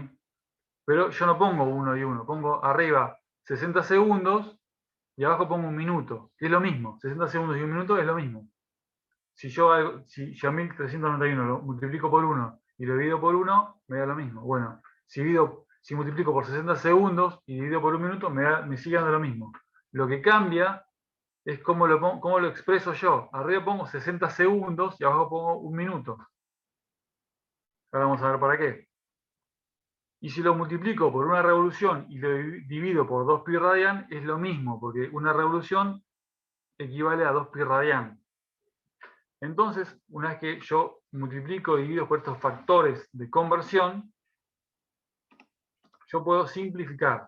Pero yo no pongo 1 y 1, pongo arriba 60 segundos y abajo pongo un minuto, que es lo mismo. 60 segundos y un minuto es lo mismo. Si yo a 1391 lo multiplico por 1 y lo divido por 1, me da lo mismo. Bueno, si multiplico por 60 segundos y divido por un minuto, me sigue dando lo mismo. Lo que cambia es cómo lo expreso yo. Arriba pongo 60 segundos y abajo pongo un minuto. Ahora vamos a ver para qué. Y si lo multiplico por una revolución y lo divido por 2 pi radian, es lo mismo, porque una revolución equivale a 2 pi radian. Entonces, una vez que yo multiplico y divido por estos factores de conversión, yo puedo simplificar.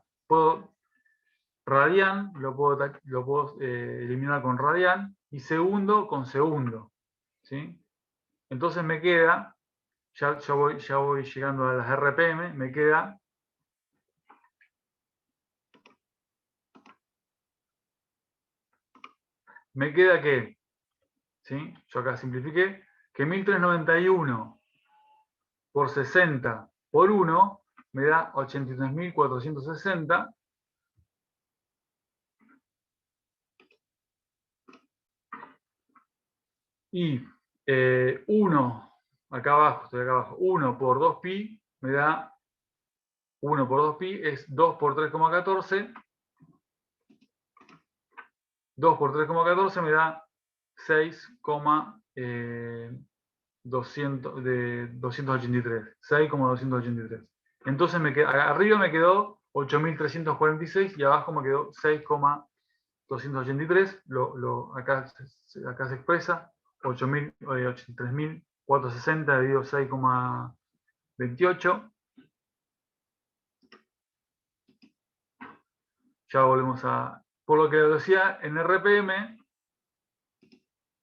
Radian lo puedo eliminar con radian y segundo con segundo, ¿sí? Entonces me queda, ya voy llegando a las RPM, me queda que, ¿sí? Yo acá simplifiqué, que 1391 por 60 por 1 me da 83.460. Y 1, acá abajo, estoy acá abajo, 1 por 2pi me da 1 por 2pi es 2 por 3,14. 2 por 3,14 me da 6,283. 6,283. Entonces arriba me quedó 8.346 y abajo me quedó 6,283. Acá se expresa 83.460 dividido 6,28. Ya volvemos a... Por lo que decía, en RPM,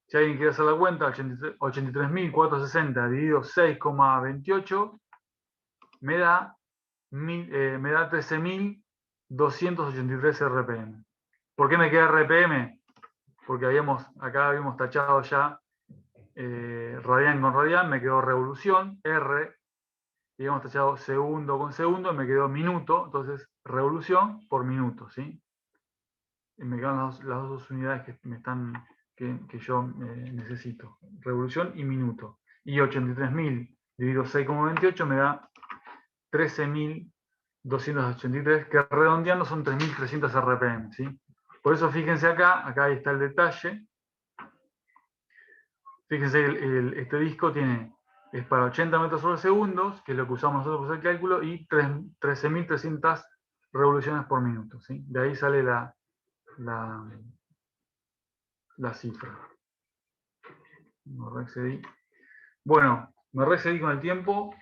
si alguien quiere hacer la cuenta, 83.460 dividido 6,28 me da 13.283 RPM. ¿Por qué me queda RPM? Porque acá habíamos tachado ya radian con radian, me quedó revolución, R, y habíamos tachado segundo con segundo, me quedó minuto, entonces revolución por minuto, ¿sí? Y me quedan las dos unidades que yo necesito, revolución y minuto. Y 83.000 dividido 6,28 me da 13.283, que redondeando son 3.300 RPM, ¿sí? Por eso fíjense acá está el detalle. Fíjense, este disco es para 80 metros sobre segundos, que es lo que usamos nosotros para hacer el cálculo, y 13.300 revoluciones por minuto, ¿sí? De ahí sale la cifra. Me reexcedí. Bueno, me reexcedí con el tiempo.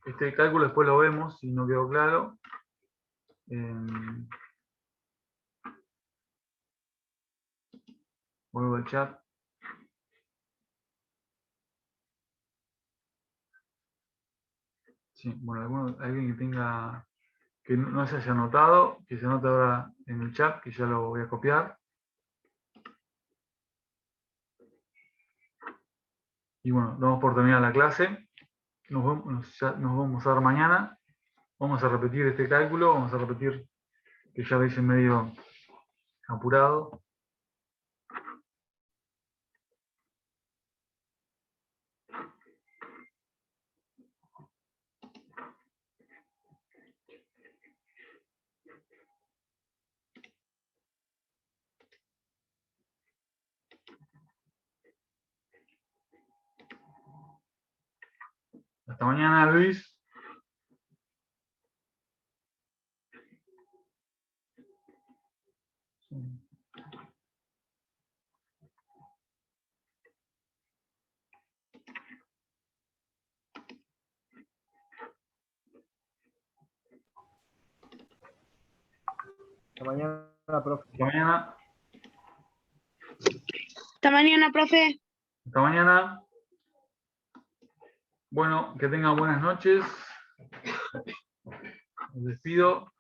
Este cálculo después lo vemos si no quedó claro. Vuelvo al chat. Sí, bueno, alguien que no se haya anotado, que se anote ahora en el chat, que ya lo voy a copiar. Y bueno, damos por terminada la clase. Nos vamos a ver mañana. Vamos a repetir este cálculo, vamos a repetir que ya lo hice medio apurado. Hasta mañana, Luis. Hasta mañana, profe. Hasta mañana. Hasta mañana, profe. Hasta mañana. Bueno, que tengan buenas noches. Los despido.